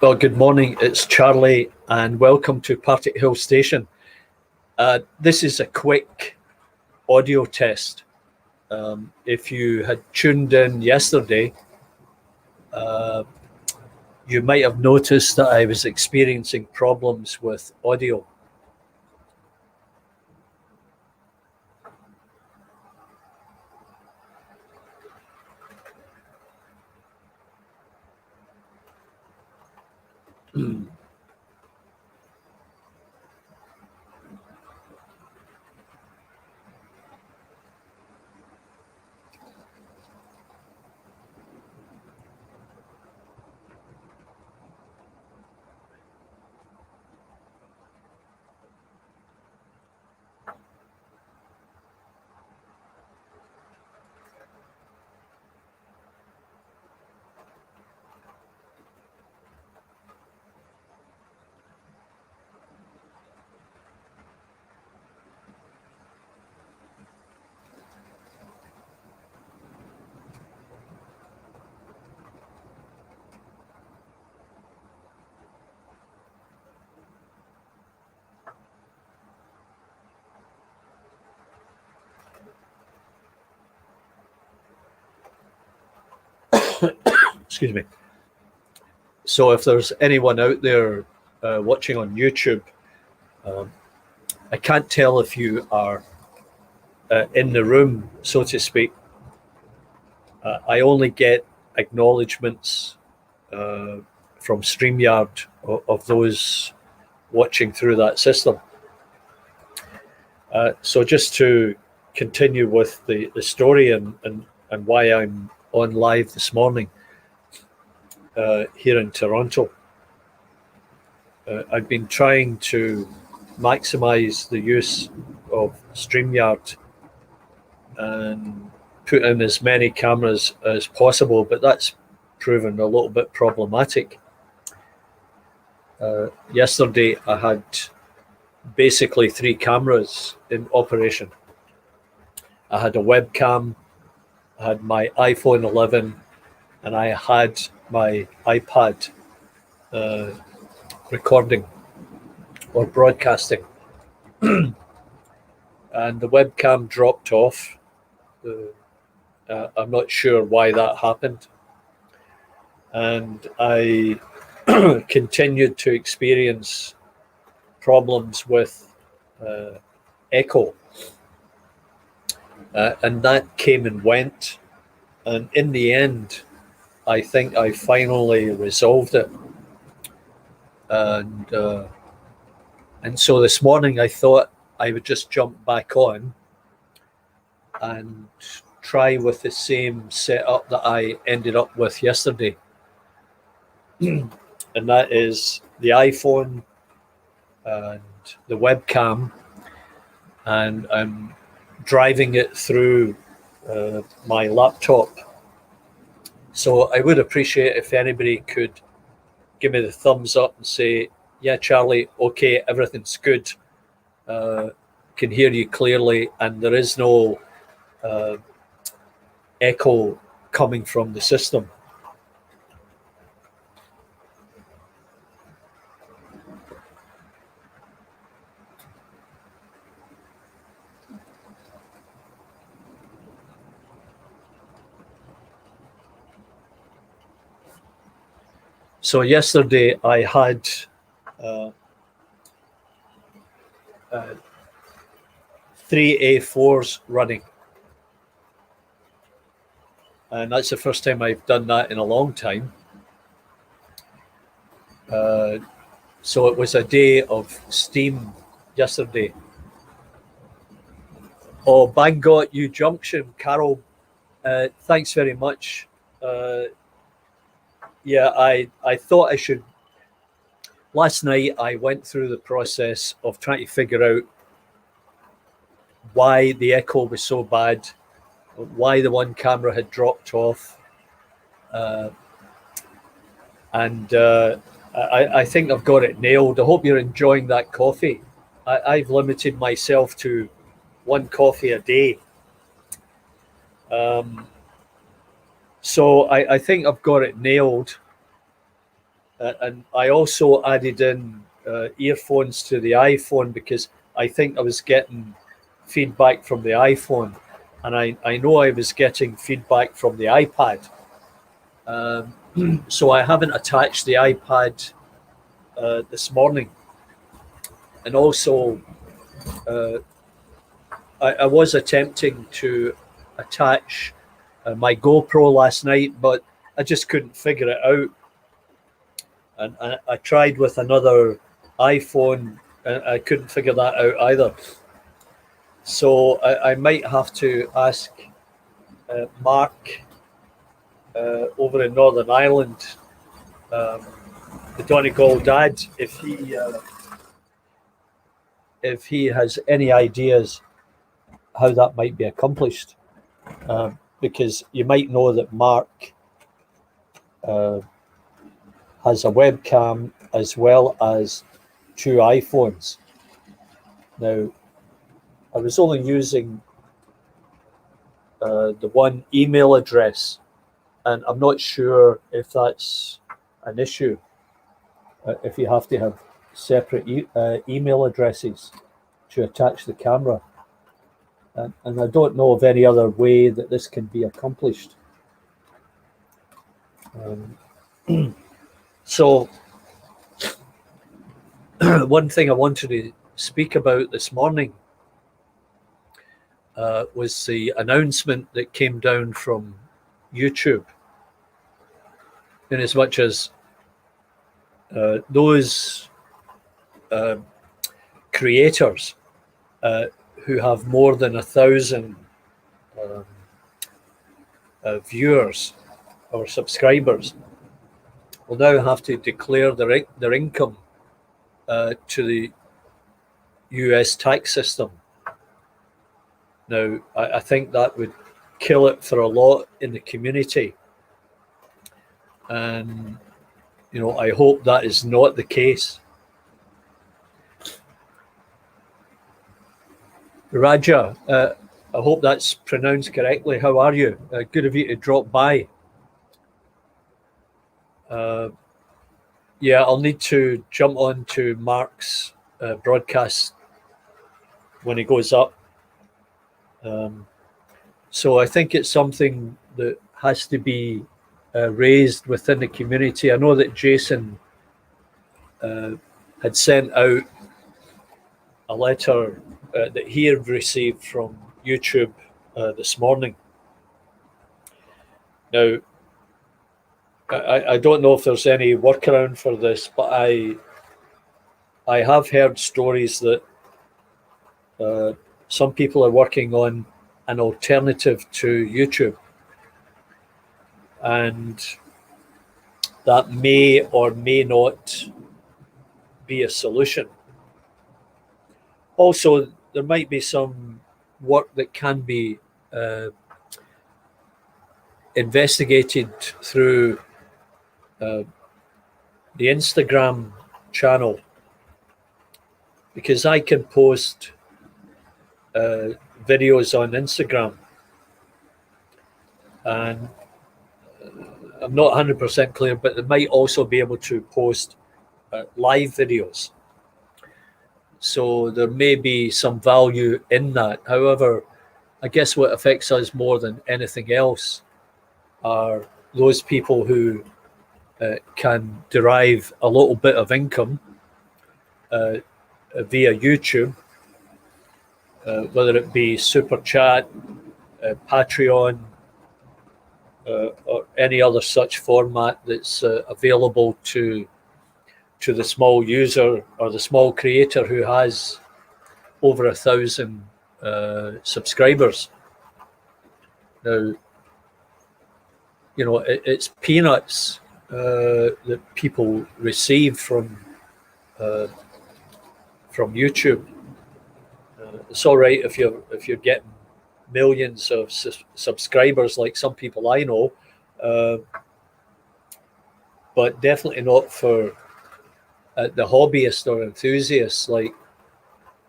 Well, good morning. It's Charlie, and welcome to Partick Hill Station. This is a quick audio test. If you had tuned in yesterday, you might have noticed that I was experiencing problems with audio. Excuse me. So if there's anyone out there watching on YouTube, I can't tell if you are in the room, so to speak. I only get acknowledgements from StreamYard of those watching through that system. So just to continue with the story and why I'm on live this morning here in Toronto. I've been trying to maximize the use of StreamYard and put in as many cameras as possible, but that's proven a little bit problematic. Yesterday I had basically 3 cameras in operation. I had a webcam, I had my iPhone 11, and I had my iPad recording or broadcasting. And the webcam dropped off. I'm not sure why that happened. And I continued to experience problems with echo. And that came and went. And in the end, I think I finally resolved it. And so this morning I thought I would just jump back on and try with the same setup that I ended up with yesterday. And that is the iPhone and the webcam, and I'm driving it through my laptop. So I would appreciate if anybody could give me the thumbs up and say, yeah, Charlie, okay, everything's good. Can hear you clearly, and there is no echo coming from the system. So yesterday I had 3 A4s running. And that's the first time I've done that in a long time. So it was a day of steam yesterday. Oh, Bangor U Junction, Carol, thanks very much. Yeah, I thought I should. Last night I went through the process of trying to figure out why the echo was so bad, why the one camera had dropped off. And I think I've got it nailed. I hope you're enjoying that coffee. I've limited myself to 1 coffee a day. So I think I've got it nailed. And I also added in earphones to the iPhone because I think I was getting feedback from the iPhone, and I know I was getting feedback from the iPad. So I haven't attached the iPad this morning. And also, I was attempting to attach my GoPro last night, but I just couldn't figure it out. And I tried with another iPhone, and I couldn't figure that out either. So I might have to ask Mark over in Northern Ireland, the Donegal dad, if he has any ideas how that might be accomplished, because you might know that Mark has a webcam as well as 2 iPhones. Now, I was only using the one email address, and I'm not sure if that's an issue, if you have to have separate email addresses to attach the camera. And I don't know of any other way that this can be accomplished. So one thing I wanted to speak about this morning was the announcement that came down from YouTube, in as much as those creators who have more than 1,000 viewers or subscribers will now have to declare their income to the US tax system. Now, I think that would kill it for a lot in the community. And, I hope that is not the case. Raja, I hope that's pronounced correctly. How are you? Good of you to drop by. Yeah, I'll need to jump on to Mark's broadcast when he goes up. So I think it's something that has to be raised within the community. I know that Jason had sent out a letter that he had received from YouTube this morning. Now, I don't know if there's any workaround for this, but I have heard stories that some people are working on an alternative to YouTube, and that may or may not be a solution. Also, there might be some work that can be investigated through the Instagram channel, because I can post videos on Instagram, and I'm not 100% clear, but they might also be able to post live videos. So there may be some value in that. However, I guess what affects us more than anything else are those people who can derive a little bit of income via YouTube, whether it be Super Chat, Patreon, or any other such format that's available to the small user or the small creator who has over 1,000 subscribers. Now, it's peanuts that people receive from YouTube. It's all right if you're getting millions of subscribers like some people I know, but definitely not for the hobbyists or enthusiasts like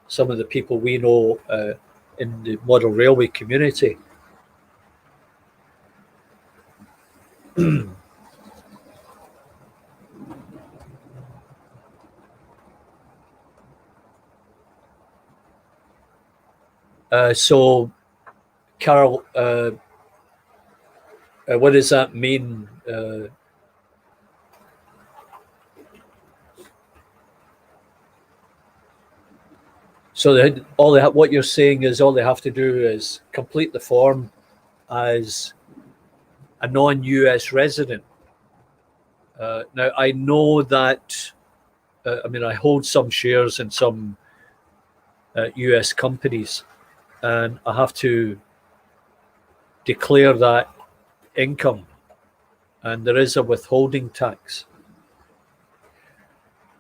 some of the people we know in the model railway community. So, Carol, what does that mean? So what you're saying is all they have to do is complete the form as a non-US resident. Now, I know that, I hold some shares in some US companies, and I have to declare that income, and there is a withholding tax.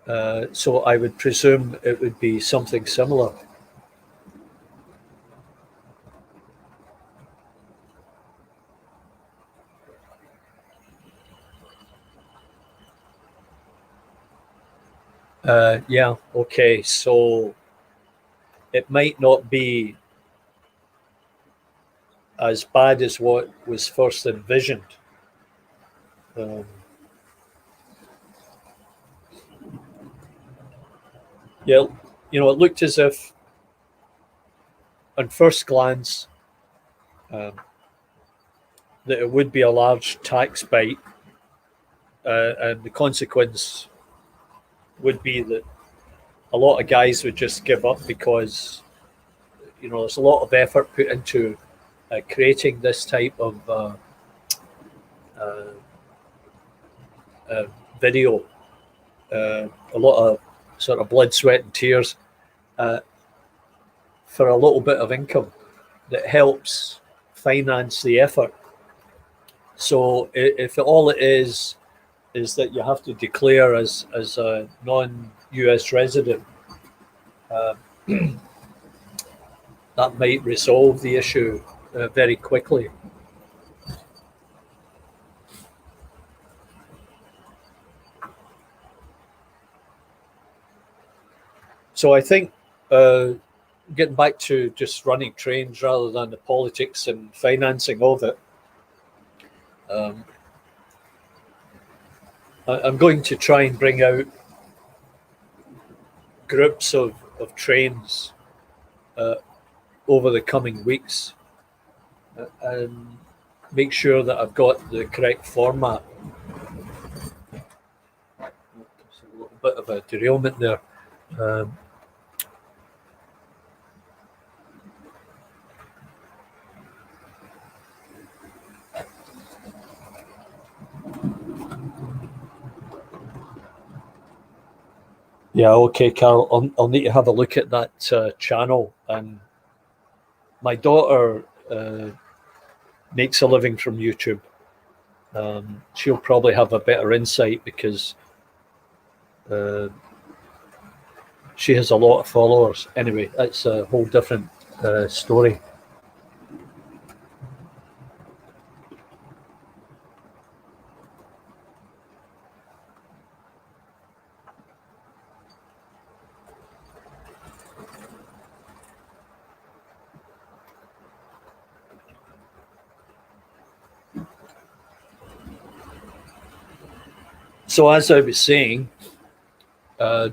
So I would presume it would be something similar. Yeah, okay, so it might not be as bad as what was first envisioned. Yeah, it looked as if, on first glance, that it would be a large tax bite, and the consequence would be that a lot of guys would just give up because there's a lot of effort put into creating this type of video, a lot of sort of blood, sweat, and tears for a little bit of income that helps finance the effort. So if all it is that you have to declare as a non-US resident, that might resolve the issue very quickly. So I think, getting back to just running trains rather than the politics and financing of it, I'm going to try and bring out groups of trains over the coming weeks, and make sure that I've got the correct format. There's a little bit of a derailment there. Yeah, okay, Carol. I'll need to have a look at that channel. And my daughter makes a living from YouTube. She'll probably have a better insight because she has a lot of followers. Anyway, that's a whole different story. So as I was saying, the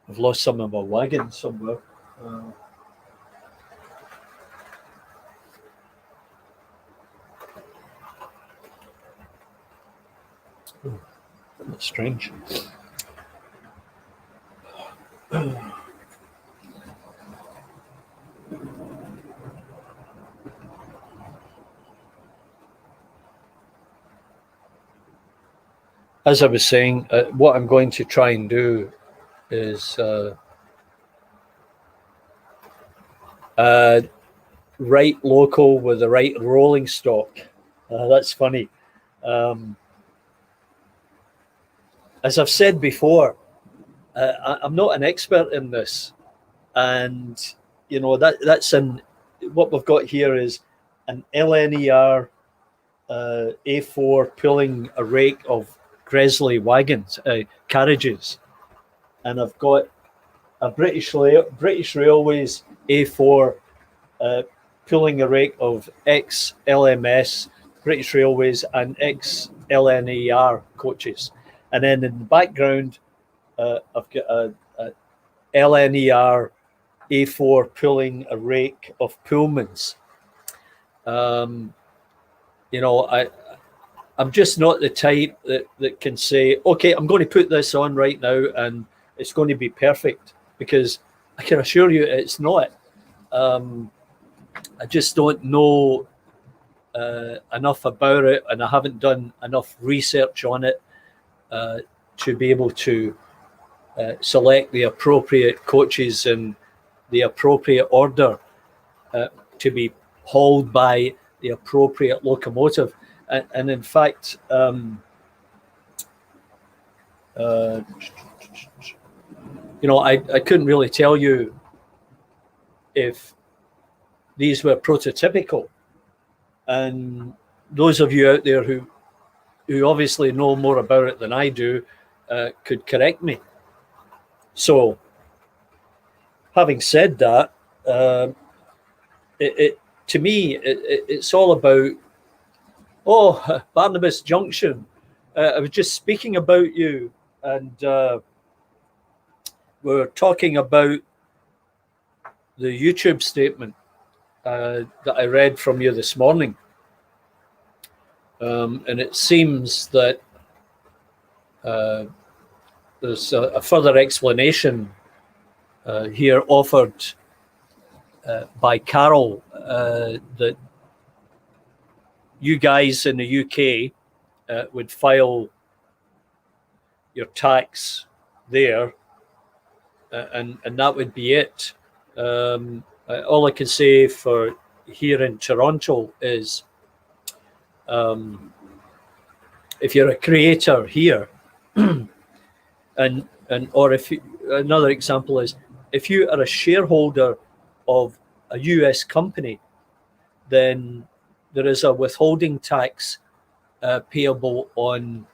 I've lost some of my wagon somewhere. That's strange. As I was saying, what I'm going to try and do is right local with the right rolling stock. That's funny. As I've said before, I'm not an expert in this, and that's what we've got here is an LNER A4 pulling a rake of Gresley wagons, carriages, and I've got a British Railways A4 pulling a rake of ex-LMS, British Railways, and ex-LNER coaches. And then in the background, I've got a LNER A4 pulling a rake of Pullmans. I'm just not the type that can say, okay, I'm going to put this on right now and it's going to be perfect, because I can assure you it's not. I just don't know enough about it, and I haven't done enough research on it to be able to select the appropriate coaches in the appropriate order to be hauled by the appropriate locomotive. And in fact, I couldn't really tell you if these were prototypical. And those of you out there who obviously know more about it than I do could correct me. So, having said that, to me, it's all about, Barnabas Junction. I was just speaking about you, and we were talking about the YouTube statement that I read from you this morning. And it seems that there's a further explanation here offered by Carol that you guys in the UK would file your tax there, and that would be it. All I can say for here in Toronto is, if you're a creator here, or if you, another example is, if you are a shareholder of a US company, then there is a withholding tax payable on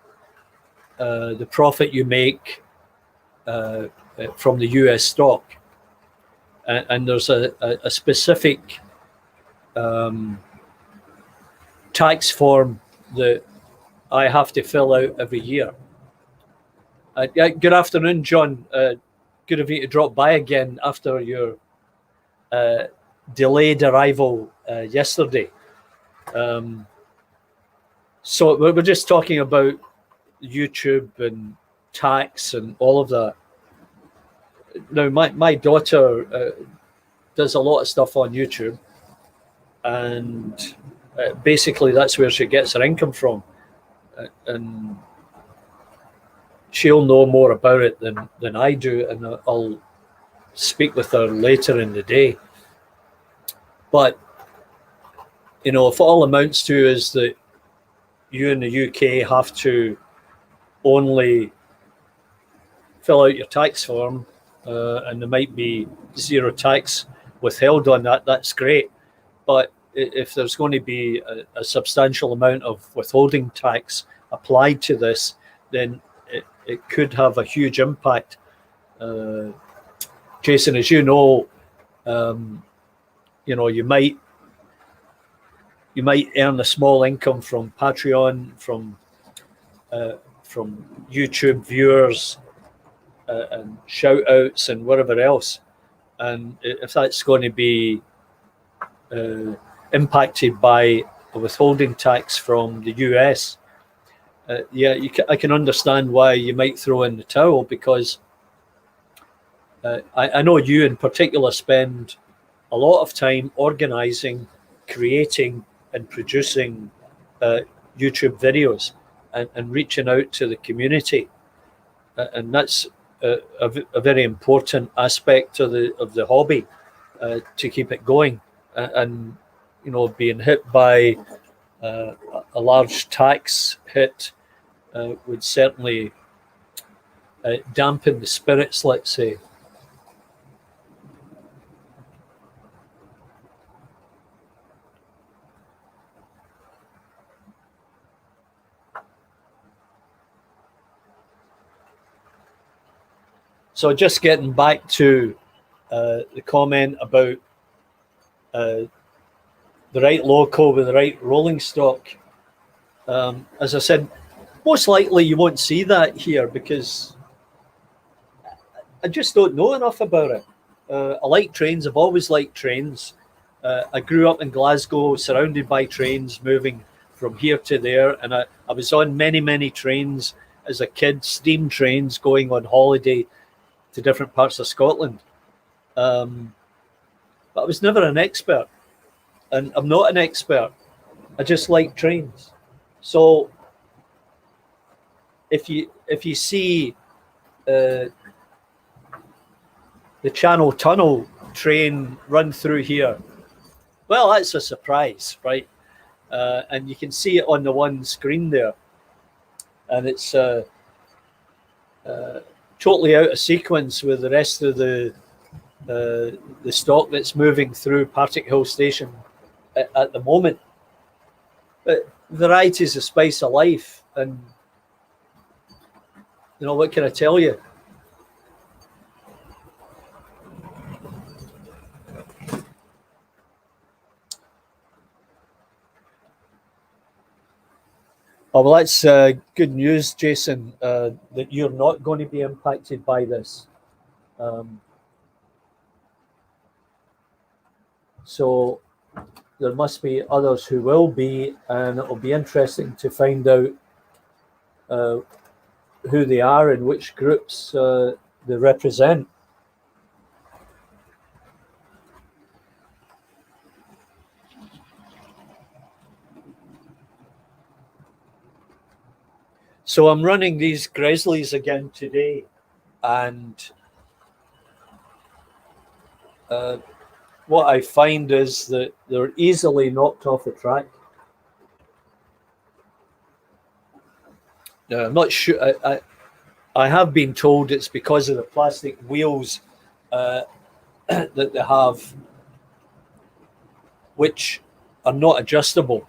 the profit you make from the US stock, and there's a specific tax form that I have to fill out every year. Good afternoon, John. Good of you to drop by again after your delayed arrival yesterday. So we're just talking about YouTube and tax and all of that. Now, my daughter does a lot of stuff on YouTube, and basically that's where she gets her income from. And she'll know more about it than I do, and I'll speak with her later in the day. But, if all amounts to is that you in the UK have to only fill out your tax form, and there might be zero tax withheld on that, that's great. But if there's going to be a substantial amount of withholding tax applied to this, then it could have a huge impact. Jason, as you know, you might earn a small income from Patreon, from YouTube viewers, and shout outs and whatever else. And if that's going to be impacted by a withholding tax from the US, I can understand why you might throw in the towel, because I know you in particular spend a lot of time organizing, creating and producing YouTube videos and reaching out to the community, and that's a very important aspect of the hobby, to keep it going. And being hit by a large tax hit would certainly dampen the spirits, let's say. So just getting back to the comment about the right loco with the right rolling stock. As I said, most likely you won't see that here because I just don't know enough about it. I like trains. I've always liked trains. I grew up in Glasgow, surrounded by trains, moving from here to there, and I was on many trains as a kid, steam trains going on holiday to different parts of Scotland. But I was never an expert, and I'm not an expert. I just like trains. So if you see the Channel Tunnel train run through here, well, that's a surprise, right? And you can see it on the one screen there, and it's totally out of sequence with the rest of the stock that's moving through Partick Hill Station at the moment. But variety is the spice of life, and you know, what can I tell you? Oh, well, that's good news, Jason, that you're not going to be impacted by this. So there must be others who will be, and it'll be interesting to find out who they are and which groups they represent. So I'm running these Grizzlies again today, and what I find is that they're easily knocked off the track. I'm not sure. I have been told it's because of the plastic wheels that they have, which are not adjustable,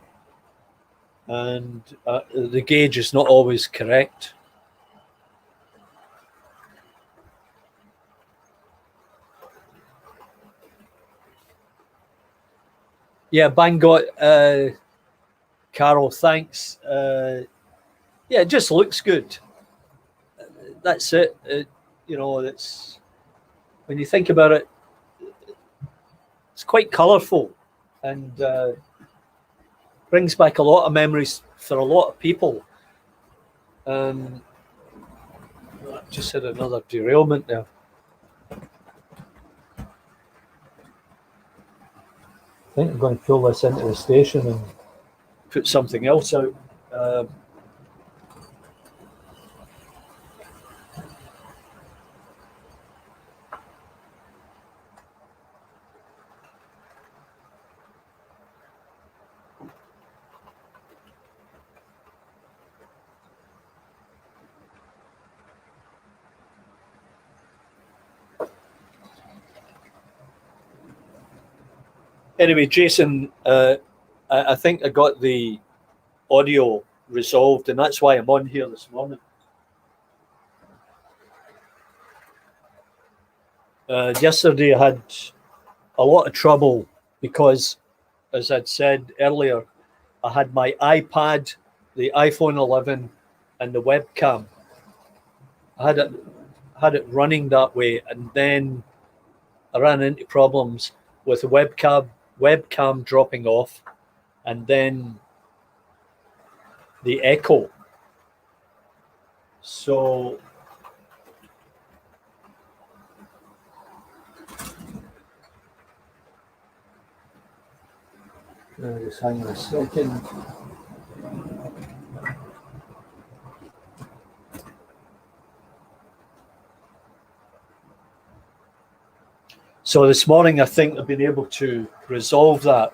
and the gauge is not always correct. Yeah, Bangot, Carol, thanks. Yeah, it just looks good. That's it. You know, it's when you think about it, it's quite colourful and brings back a lot of memories for a lot of people. Just had another derailment there. I think I'm going to pull this into the station and put something else out. Anyway, Jason, I think I got the audio resolved, and that's why I'm on here this morning. Yesterday I had a lot of trouble because, as I'd said earlier, I had my iPad, the iPhone 11, and the webcam. I had it running that way, and then I ran into problems with the webcam dropping off, and then the echo. So just hang on a second. So this morning, I think I've been able to resolve that.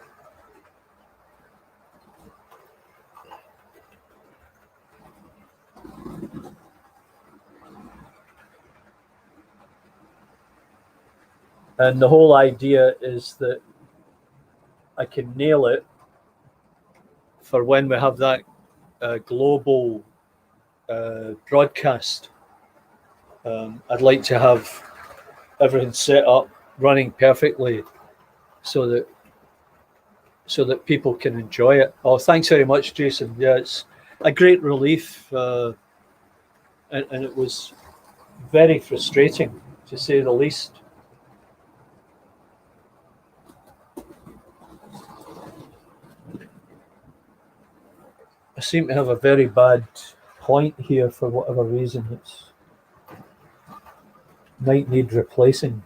And the whole idea is that I can nail it for when we have that global broadcast. I'd like to have everything set up, running perfectly, so that people can enjoy it. Oh, thanks very much, Jason. Yeah, a great relief, and it was very frustrating, to say the least. I seem to have a very bad point here for whatever reason. It's might need replacing.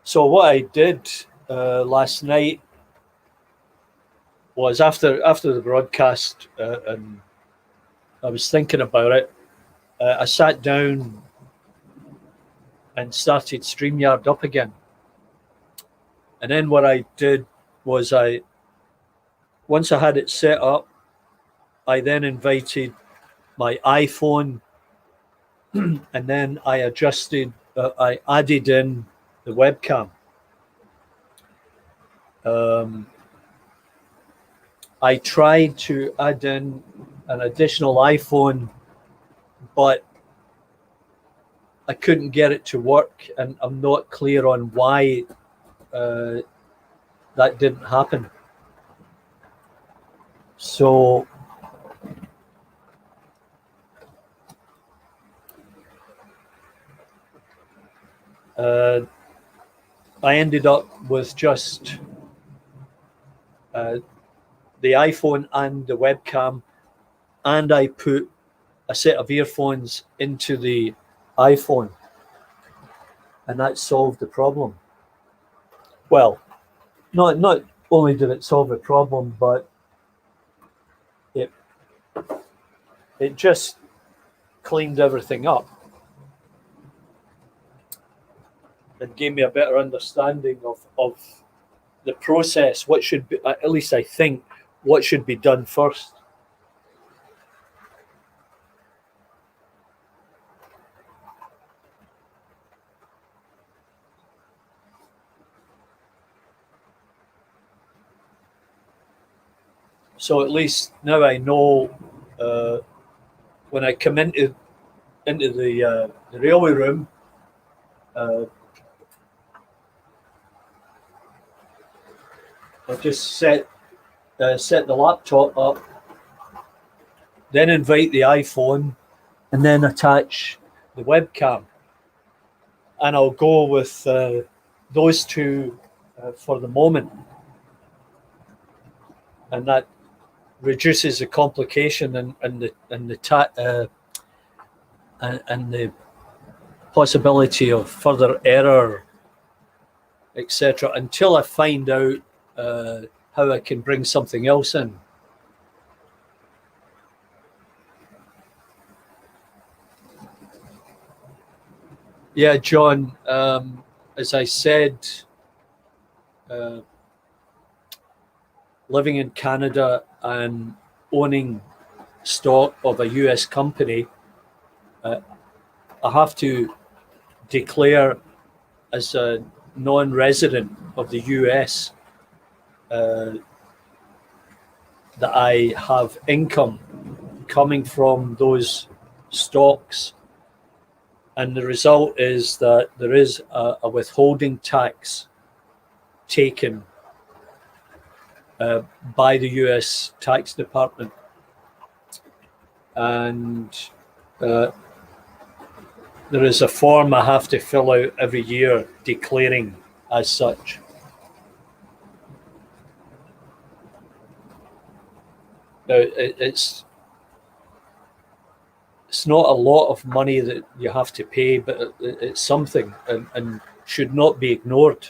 So what I did last night was after the broadcast, and I was thinking about it. I sat down and started StreamYard up again, and then what I did was once I had it set up, I then invited my iPhone, and then I added in the webcam. I tried to add in an additional iPhone, but I couldn't get it to work, and I'm not clear on why that didn't happen. So I ended up with just the iPhone and the webcam, and I put a set of earphones into the iPhone, and that solved the problem. Well, not only did it solve the problem, but it just cleaned everything up and gave me a better understanding of the process. What should be, at least I think, what should be done first. So at least now I know when I come into the railway room, I just set the laptop up, then invite the iPhone, and then attach the webcam. And I'll go with those two for the moment, and that reduces the complication and the possibility of further error, etc. Until I find out how I can bring something else in. Yeah, John, as I said, living in Canada and owning stock of a US company, I have to declare as a non-resident of the US that I have income coming from those stocks, and the result is that there is a withholding tax taken by the US tax department, and there is a form I have to fill out every year declaring as such. Now, it's not a lot of money that you have to pay, but it's something, and should not be ignored,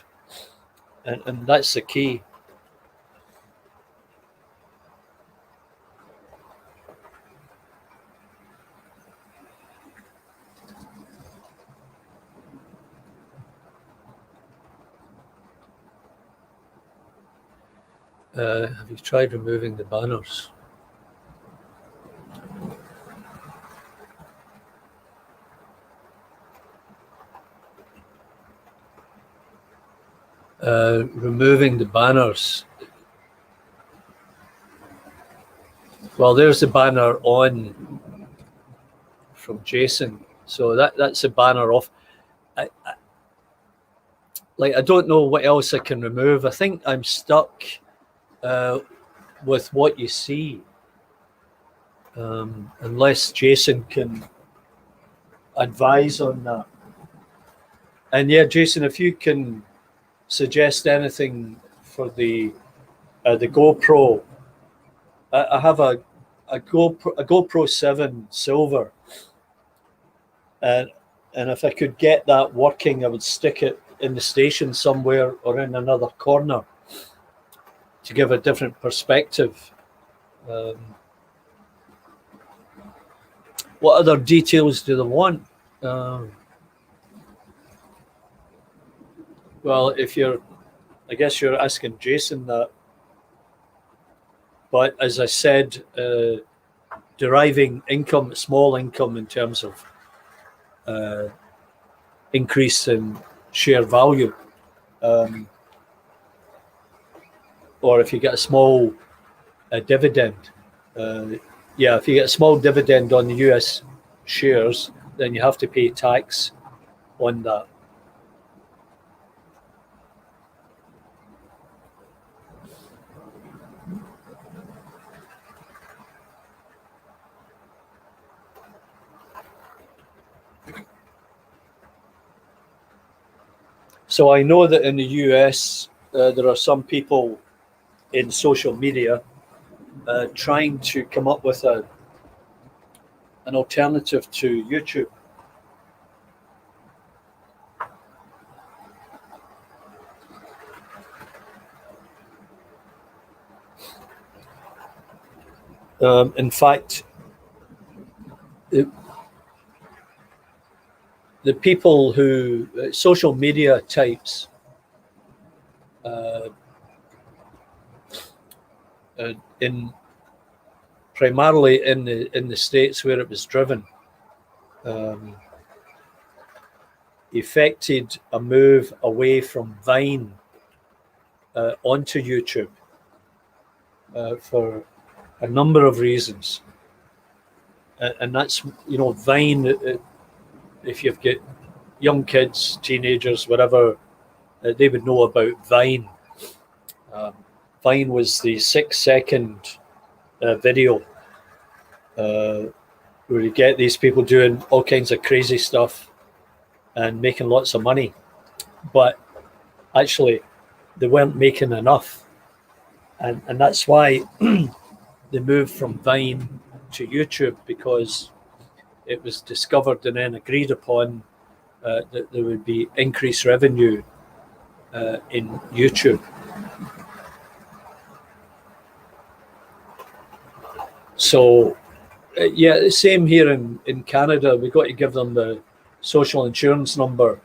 and that's the key. Have you tried removing the banners? removing the banners. Well, there's the banner on from Jason. So that's a banner off. I don't know what else I can remove. I think I'm stuck with what you see. Unless Jason can advise on that. And yeah, Jason, if you can suggest anything for the GoPro. I have a GoPro 7 Silver, and if I could get that working, I would stick it in the station somewhere or in another corner to give a different perspective. What other details do they want? Well, I guess you're asking Jason that. But as I said, deriving income, small income in terms of increase in share value, or if you get a small dividend, if you get a small dividend on the US shares, then you have to pay tax on that. So I know that in the US, there are some people in social media trying to come up with an alternative to YouTube. In fact, the people who social media types primarily in the States where it was driven, effected a move away from Vine onto YouTube for a number of reasons, and that's Vine. If you've got young kids, teenagers, whatever, they would know about Vine. Vine was the 6-second video where you get these people doing all kinds of crazy stuff and making lots of money, but actually they weren't making enough, and that's why they moved from Vine to YouTube, because it was discovered and then agreed upon that there would be increased revenue in YouTube. So, the same here in Canada. We've got to give them the social insurance number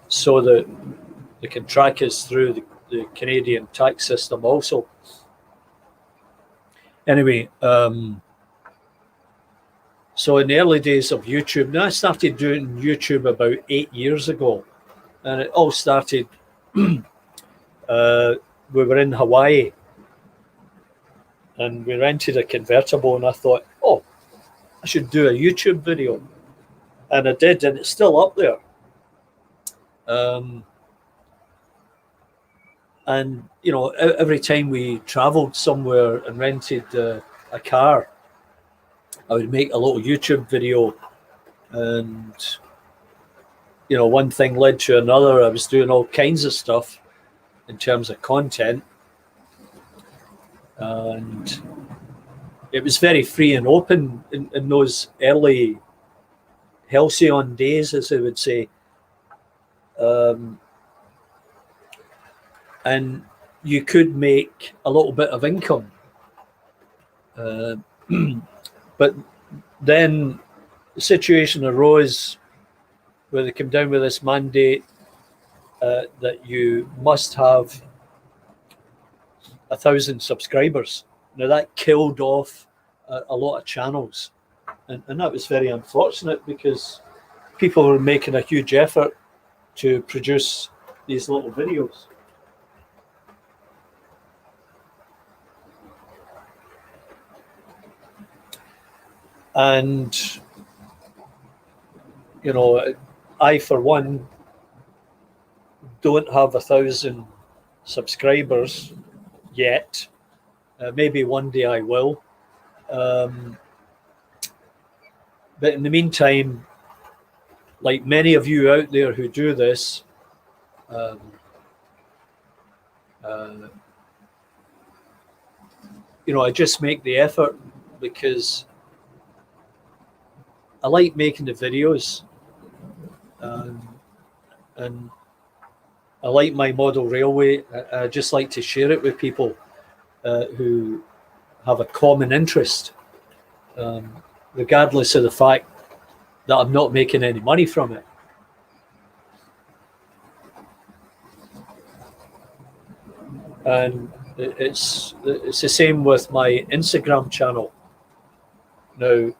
so that they can track us through the Canadian tax system also. Anyway, so in the early days of YouTube, now I started doing YouTube about 8 years ago, and it all started, we were in Hawaii, and we rented a convertible, and I thought, I should do a YouTube video, and I did, and it's still up there. And every time we traveled somewhere and rented a car, I would make a little YouTube video, and one thing led to another. I was doing all kinds of stuff in terms of content, and it was very free and open in those early halcyon days, as they would say. And you could make a little bit of income. But then the situation arose where they came down with this mandate that you must have 1,000 subscribers. Now that killed off a lot of channels, and that was very unfortunate, because people were making a huge effort to produce these little videos. And, you know, I, for one, don't have 1,000 subscribers yet. Maybe one day I will. But in the meantime, like many of you out there who do this, you know, I just make the effort because I like making the videos, and I like my model railway. I just like to share it with people who have a common interest, regardless of the fact that I'm not making any money from it. And it's the same with my Instagram channel. Now,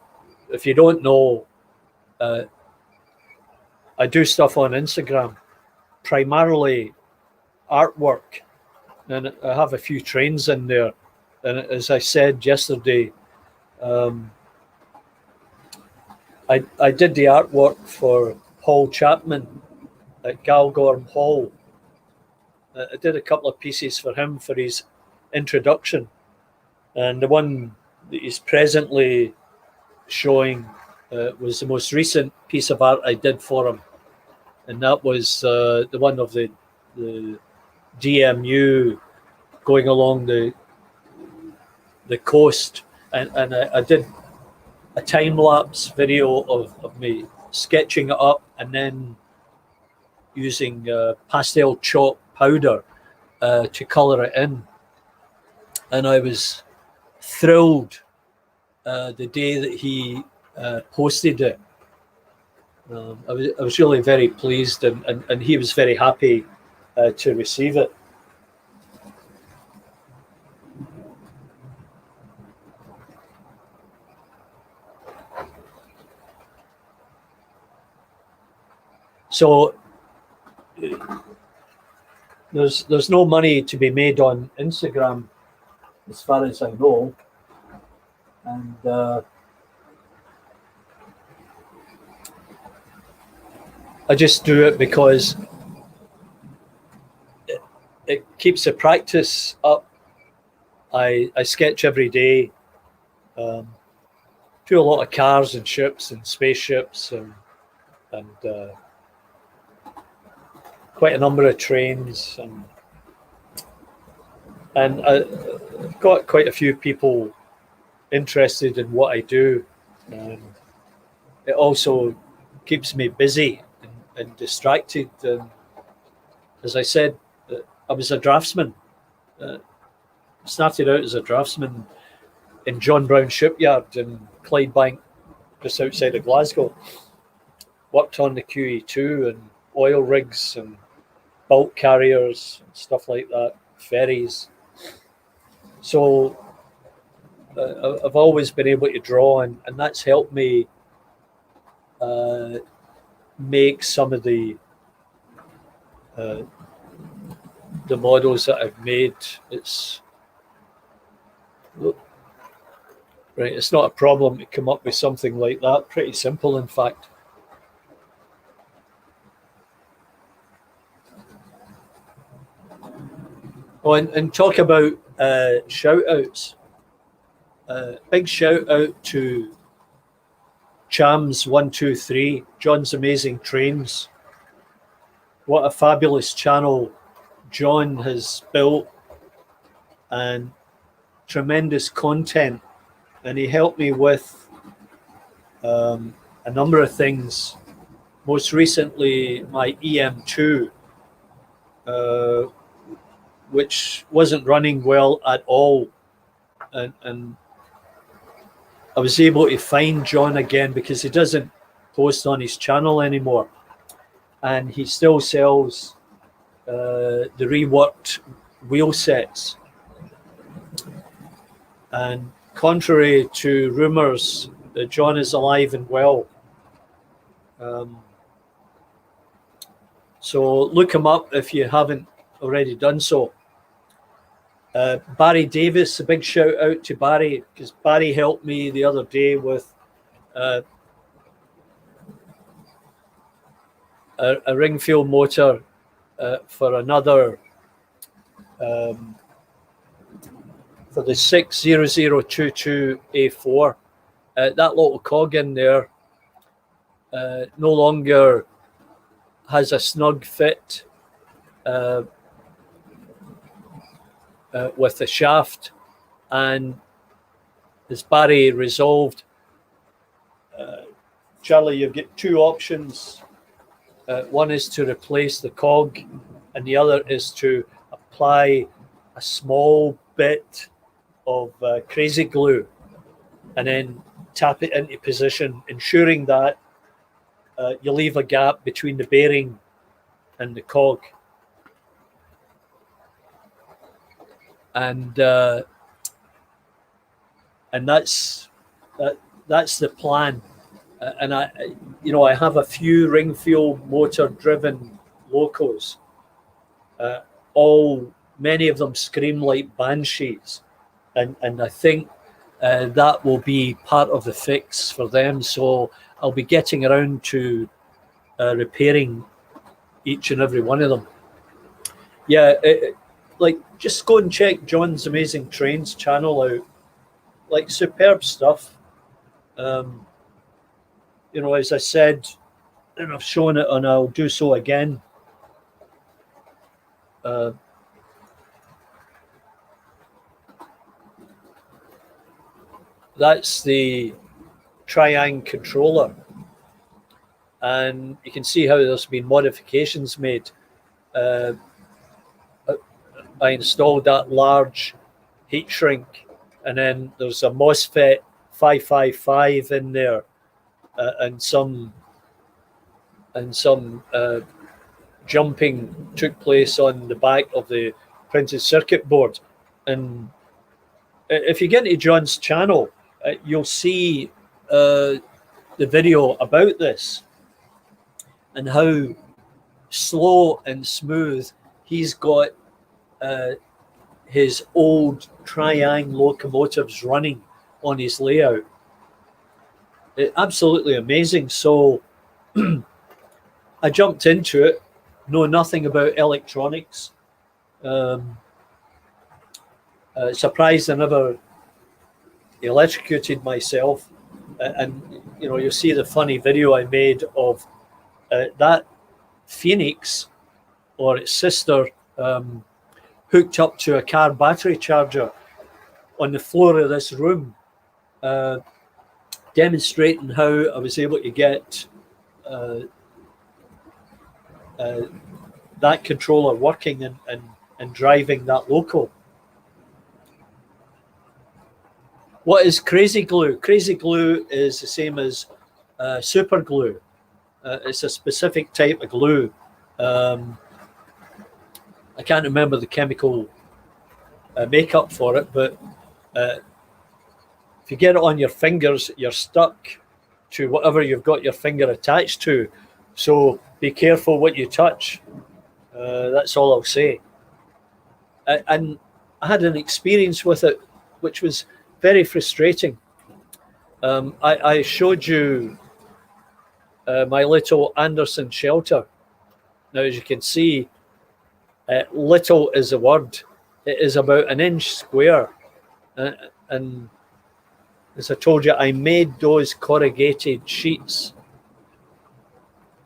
if you don't know, I do stuff on Instagram, primarily artwork, and I have a few trains in there. And as I said yesterday, I did the artwork for Paul Chapman at Galgorm Hall. I did a couple of pieces for him for his introduction, and the one that he's presently showing was the most recent piece of art I did for him, and that was the one of the DMU going along the coast, and I did a time-lapse video of me sketching it up and then using pastel chalk powder to colour it in. And I was thrilled the day that he posted it. I was really very pleased, and he was very happy to receive it. So there's no money to be made on Instagram, as far as I know, and I just do it because it keeps the practice up. I sketch every day, do a lot of cars and ships and spaceships and quite a number of trains, and I've got quite a few people interested in what I do, and it also keeps me busy and distracted. And as I said, I was a draftsman. Started out as a draftsman in John Brown Shipyard in Clydebank, just outside of Glasgow. Worked on the QE2 and oil rigs and bulk carriers and stuff like that, ferries. So I've always been able to draw, and that's helped me make some of the models that I've made. It's right. It's not a problem to come up with something like that. Pretty simple, in fact. Oh, and talk about shout outs. Big shout out to Chams123, John's Amazing Trains. What a fabulous channel John has built, and tremendous content. And he helped me with a number of things. Most recently, my EM2, which wasn't running well at all. And I was able to find John again because he doesn't post on his channel anymore. And he still sells the reworked wheel sets. And contrary to rumours, John is alive and well. So look him up if you haven't already done so. Barry Davis, a big shout out to Barry, because Barry helped me the other day with a ring fuel motor for another for the 60022A4. That little cog in there no longer has a snug fit with the shaft, and as Barry resolved, Charlie, you've got two options. One is to replace the cog, and the other is to apply a small bit of crazy glue and then tap it into position, ensuring that you leave a gap between the bearing and the cog. And that's the plan. And I have a few ring fuel motor driven locos. Many of them scream like banshees, and I think that will be part of the fix for them. So I'll be getting around to repairing each and every one of them. Yeah, just go and check John's Amazing Trains channel out. Like, superb stuff. As I said, and I've shown it, and I'll do so again. That's the Triang controller, and you can see how there's been modifications made. I installed that large heat shrink, and then there's a MOSFET 555 in there, and some jumping took place on the back of the printed circuit board. And if you get into John's channel, you'll see the video about this and how slow and smooth he's got his old Triang locomotives running on his layout. Absolutely amazing. So I jumped into it, know nothing about electronics. Surprised I never electrocuted myself. And you'll see the funny video I made of that Phoenix or its sister hooked up to a car battery charger on the floor of this room, demonstrating how I was able to get that controller working and driving that loco. What is crazy glue? Crazy glue is the same as super glue. It's a specific type of glue. I can't remember the chemical makeup for it, but if you get it on your fingers, you're stuck to whatever you've got your finger attached to. So be careful what you touch. That's all I'll say. And I had an experience with it, which was very frustrating. I showed you my little Anderson shelter. Now, as you can see, little is a word. It is about 1 inch square. And as I told you, I made those corrugated sheets.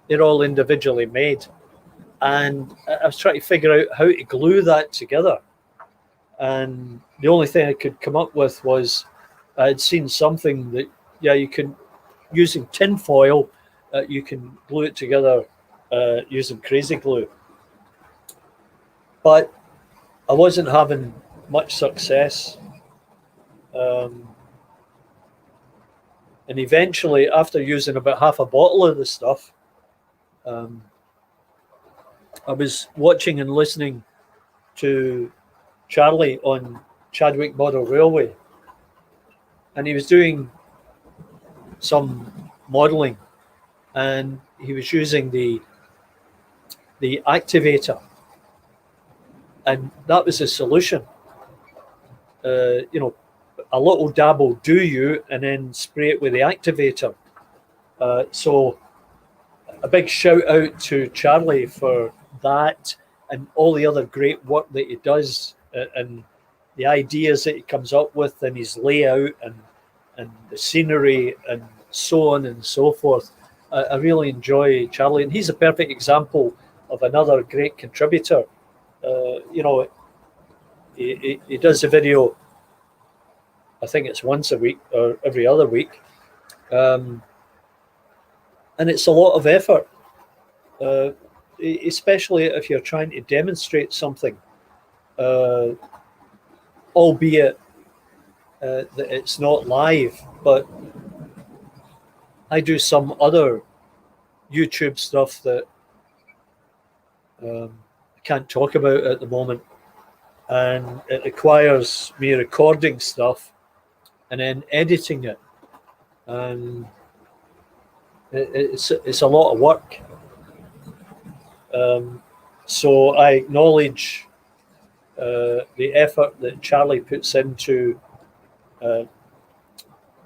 They're all individually made. And I was trying to figure out how to glue that together. And the only thing I could come up with was I had seen something that, you can, using tin foil, you can glue it together using crazy glue. But I wasn't having much success. And eventually, after using about half a bottle of the stuff, I was watching and listening to Charlie on Chadwick Model Railway, and he was doing some modelling, and he was using the the activator, and that was the solution. You know, a little dabble do you, and then spray it with the activator. So a big shout out to Charlie for that and all the other great work that he does, and the ideas that he comes up with, and his layout, and the scenery, and so on and so forth. I really enjoy Charlie, and he's a perfect example of another great contributor. You know, he does a video, I think it's once a week or every other week, and it's a lot of effort, especially if you're trying to demonstrate something, albeit that it's not live. But I do some other YouTube stuff that I can't talk about at the moment, and it requires me recording stuff and then editing it, and it's a lot of work. So I acknowledge the effort that Charlie puts into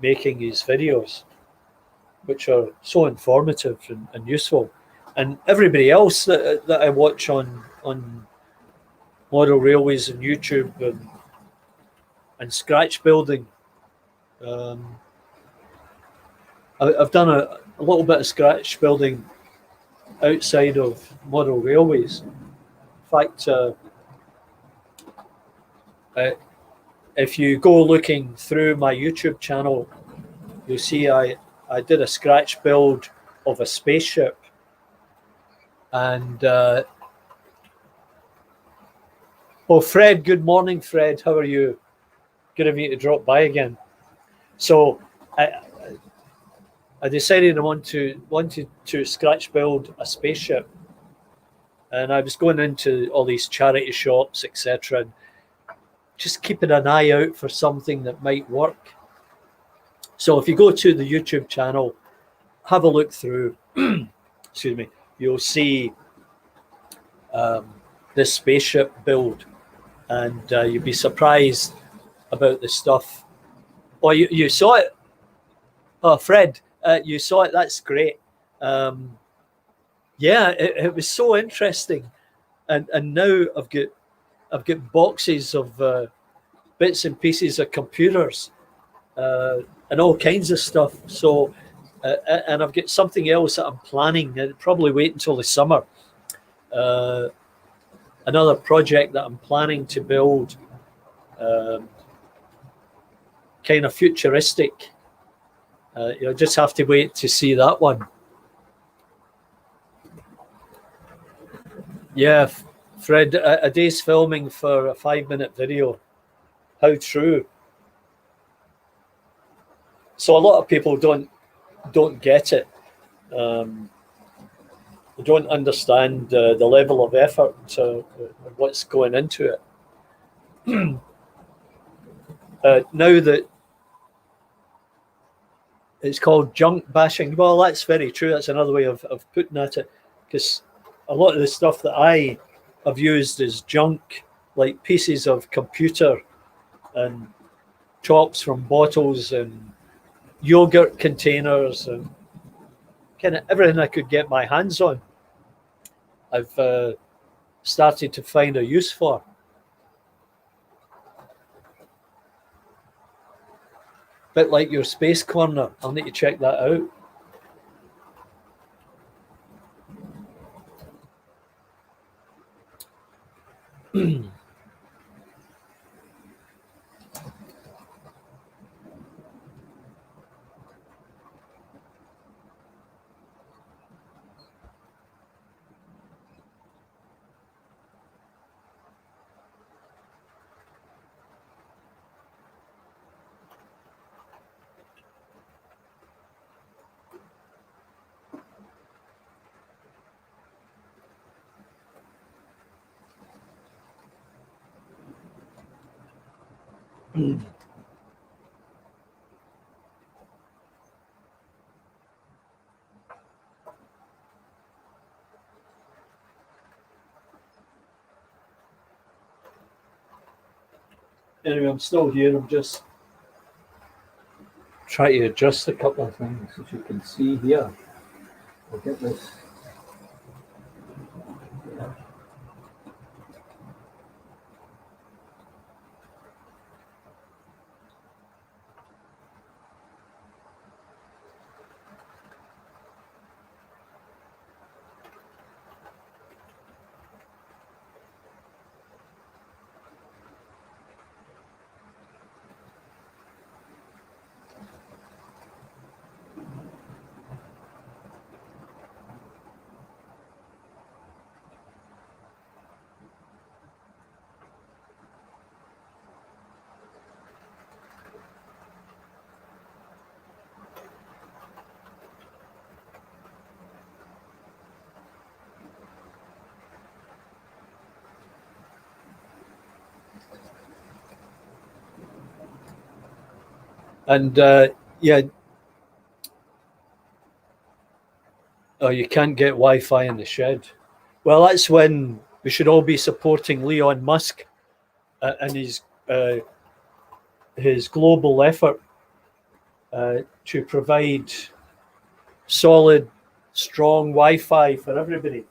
making his videos, which are so informative and useful. And everybody else that I watch on model railways and YouTube and scratch building. I've done a little bit of scratch building outside of model railways. In fact, if you go looking through my YouTube channel, you'll see I did a scratch build of a spaceship, and oh, Fred, good morning, Fred. How are you? Good of you to drop by again. So I decided I wanted to scratch build a spaceship, and I was going into all these charity shops, etc., and just keeping an eye out for something that might work. So if you go to the YouTube channel, have a look through, excuse me, you'll see this spaceship build, and you'll be surprised about the stuff. Oh, you saw it? Oh, Fred, you saw it. That's great. Yeah, it was so interesting, and now I've got boxes of bits and pieces of computers and all kinds of stuff. So, and I've got something else that I'm planning. I'll probably wait until the summer. Another project that I'm planning to build, kind of futuristic. You'll just have to wait to see that one. Yeah, Fred, a day's filming for a 5-minute video. How true. So a lot of people don't get it. They don't understand the level of effort what's going into it. Now that it's called junk bashing, well, that's very true. That's another way of putting it, because a lot of the stuff that I have used is junk, like pieces of computer and chops from bottles and yogurt containers and kind of everything I could get my hands on. I've started to find a use for. Bit like your space corner. I'll need to check that out. Anyway, I'm still here. I'm just trying to adjust a couple of things, as you can see here. I'll get this. Yeah. And yeah, oh, you can't get Wi-Fi in the shed. Well, that's when we should all be supporting Elon Musk and his global effort to provide solid, strong Wi-Fi for everybody.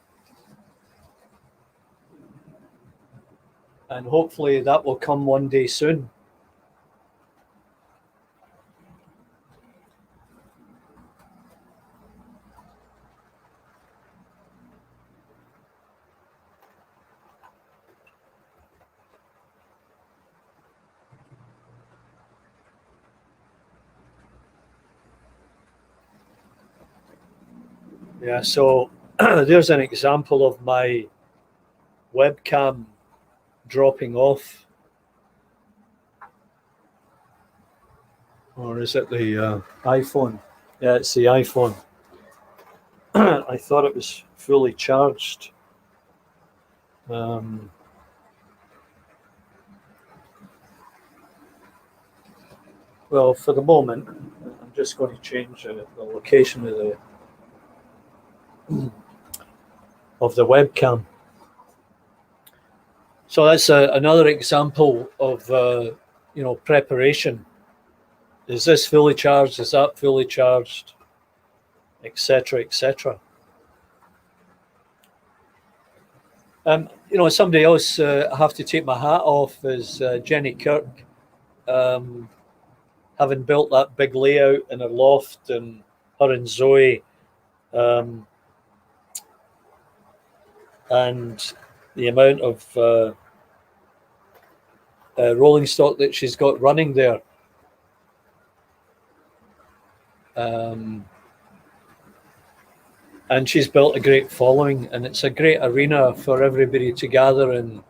And hopefully that will come one day soon. Yeah, so there's an example of my webcam dropping off. Or is it the iPhone? Yeah, it's the iPhone. I thought it was fully charged. Well, for the moment, I'm just going to change the location of the webcam. So that's another example of preparation. Is this fully charged? Is that fully charged? Etc. Etc. Somebody else I have to take my hat off is Jenny Kirk, having built that big layout in her loft, and her and Zoe, and the amount of rolling stock that she's got running there. And she's built a great following, and it's a great arena for everybody to gather and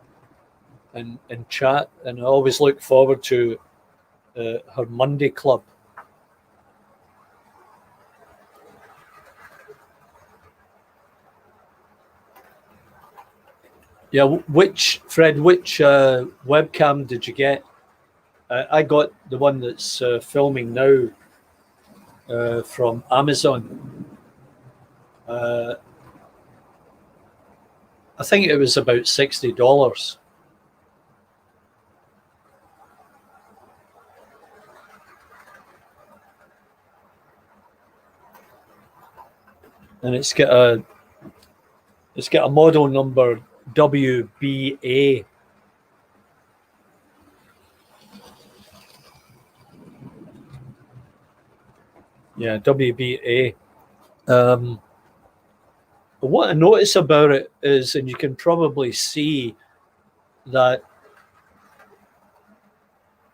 chat. And I always look forward to her Monday club. Yeah, which webcam did you get? I got the one that's filming now from Amazon. I think it was about $60. And it's got a model number WBA. Yeah, WBA. What I notice about it is, and you can probably see that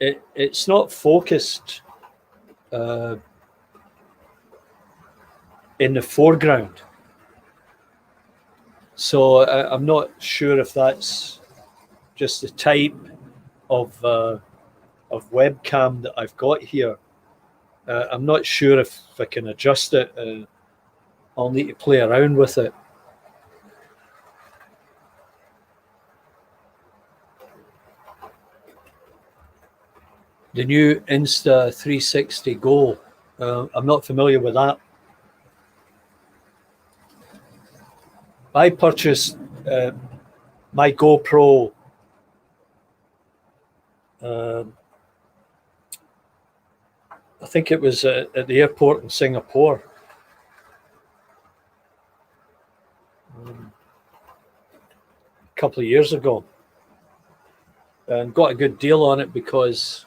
it's not focused in the foreground. So I'm not sure if that's just the type of webcam that I've got here. I'm not sure if I can adjust it. I'll need to play around with it. The new Insta360 Go. I'm not familiar with that. I purchased my GoPro I think it was at the airport in Singapore. A couple of years ago, and got a good deal on it because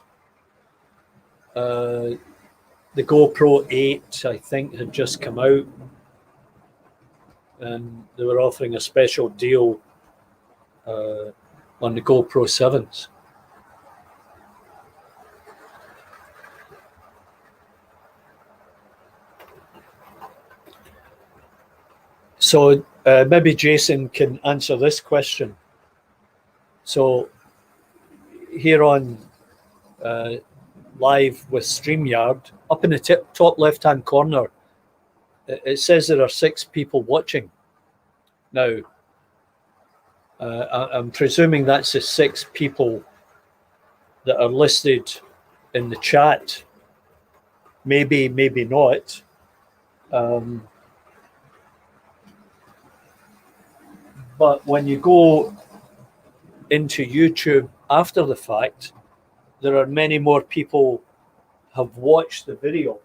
the GoPro 8, I think, had just come out, and they were offering a special deal on the GoPro 7s. So maybe Jason can answer this question. So here on live with StreamYard, up in the top left-hand corner, it says there are 6 people watching. Now, I'm presuming that's the 6 people that are listed in the chat. Maybe, maybe not. But when you go into YouTube after the fact, there are many more people have watched the video.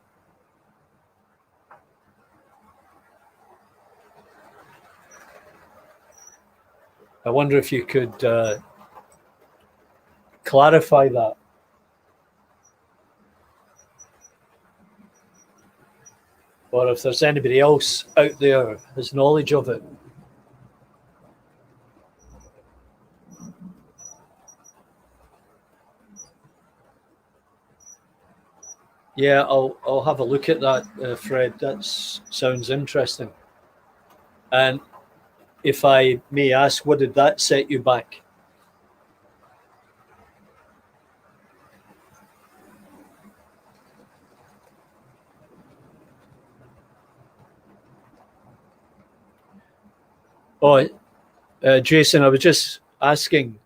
I wonder if you could clarify that. Or if there's anybody else out there has knowledge of it. Yeah, I'll have a look at that, Fred. That sounds interesting. And if I may ask, what did that set you back? Oh, Jason, I was just asking.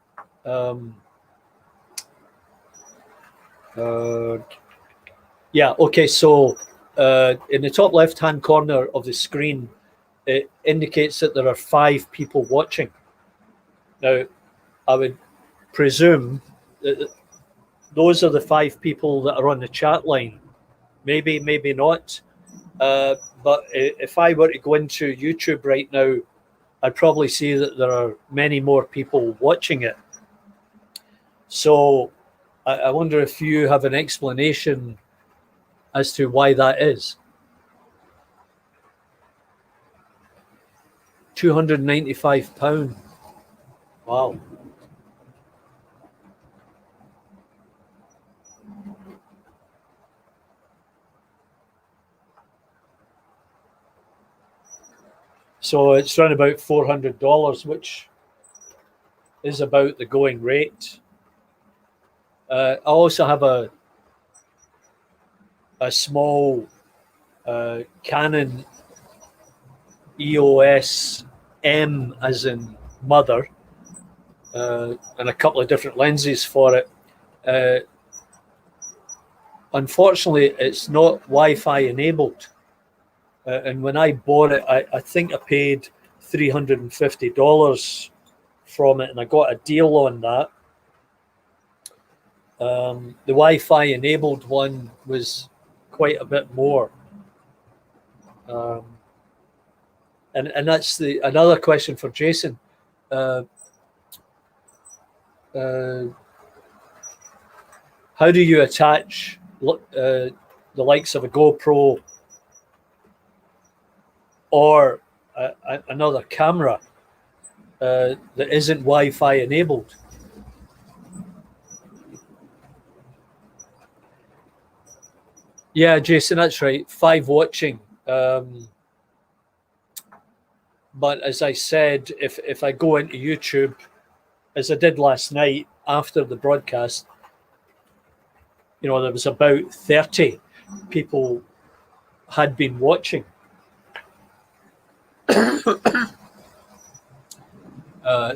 Yeah, okay, so in the top left-hand corner of the screen, it indicates that there are 5 people watching. Now, I would presume that those are the 5 people that are on the chat line. Maybe, maybe not. But if I were to go into YouTube right now, I'd probably see that there are many more people watching it. So I wonder if you have an explanation as to why that is. £295. Wow. So it's around about $400, which is about the going rate. I also have a small Canon EOS M as in mother, and a couple of different lenses for it. Unfortunately, it's not Wi-Fi enabled. And when I bought it, I think I paid $350 from it, and I got a deal on that. The Wi-Fi enabled one was quite a bit more. And that's another question for Jason. How do you attach the likes of a GoPro or another camera that isn't Wi-Fi enabled? Yeah, Jason, that's right. 5 watching. But as I said, if I go into YouTube, as I did last night after the broadcast, you know, there was about 30 people had been watching.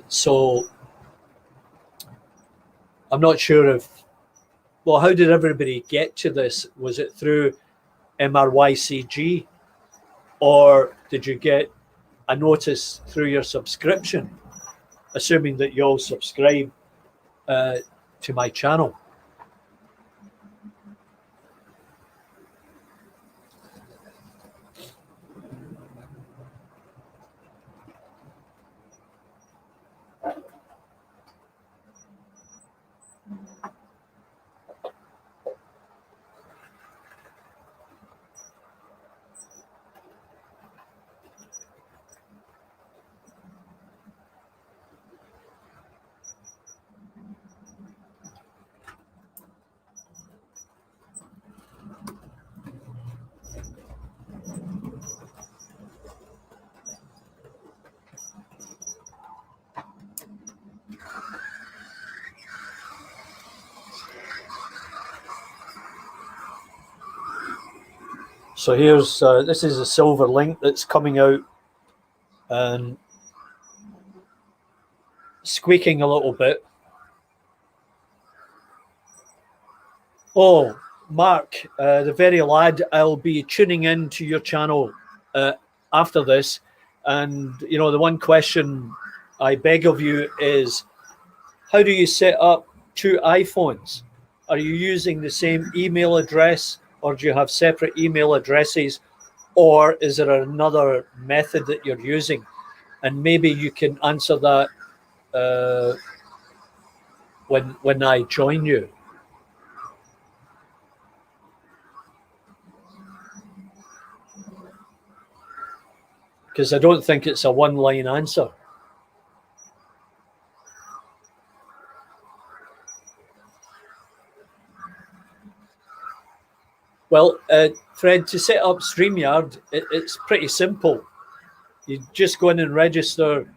So I'm not sure if, well, how did everybody get to this? Was it through MRYCG, or did you get a notice through your subscription? Assuming that you all subscribe, to my channel. So here's, this is a silver link that's coming out and squeaking a little bit. Oh, Mark, the very lad, I'll be tuning in to your channel after this. And, you know, the one question I beg of you is, how do you set up 2 iPhones? Are you using the same email address, or do you have separate email addresses, or is there another method that you're using? And maybe you can answer that when I join you. Because I don't think it's a one-line answer. Well, Fred, to set up StreamYard, it's pretty simple. You just go in and register,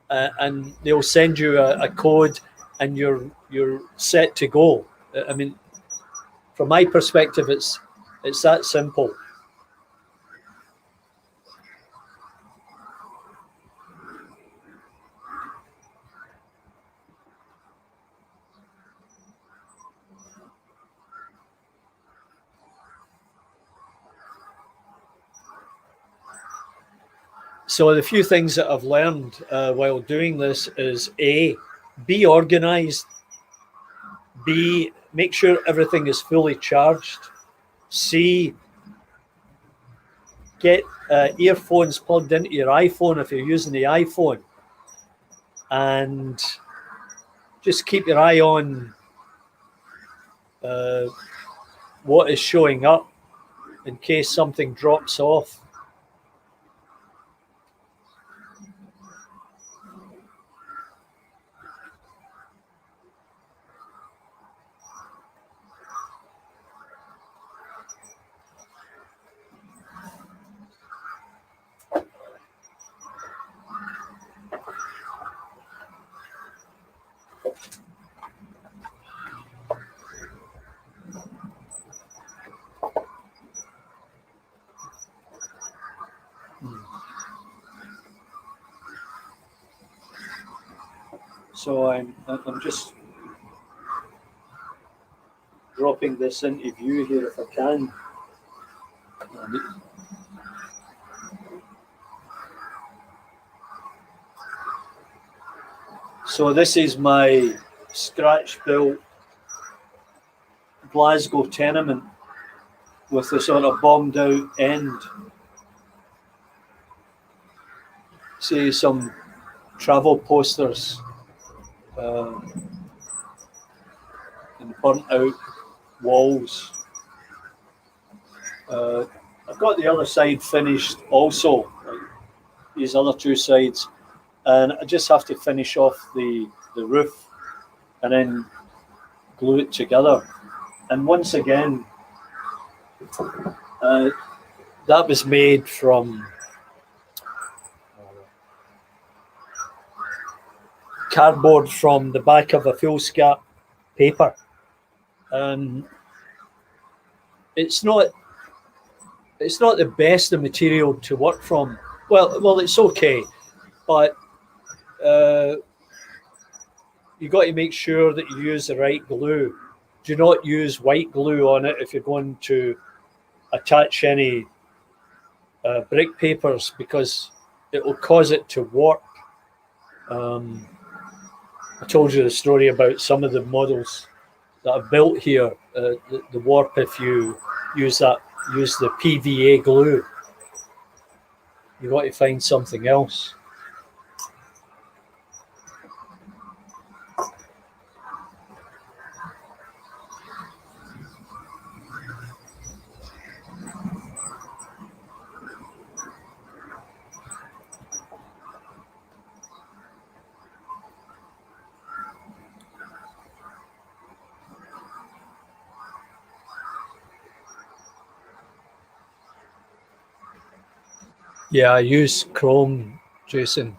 and they'll send you a code, and you're set to go. I mean, from my perspective, it's that simple. So the few things that I've learned while doing this is A, be organized. B, make sure everything is fully charged. C, get earphones plugged into your iPhone if you're using the iPhone. And just keep your eye on what is showing up in case something drops off. So I'm just dropping this into view here if I can. So this is my scratch-built Glasgow tenement with the sort of bombed-out end. See some travel posters and burnt-out walls. I've got the other side finished also, like these other 2 sides, and I just have to finish off the roof and then glue it together. And once again, that was made from cardboard from the back of a foolscap paper. It's not the best of material to work from. Well, it's okay, but you got to make sure that you use the right glue. Do not use white glue on it if you're going to attach any brick papers, because it will cause it to warp. I told you the story about some of the models that are built here. The warp, if you use the PVA glue, you got to find something else. Yeah, I use chrome, Jason.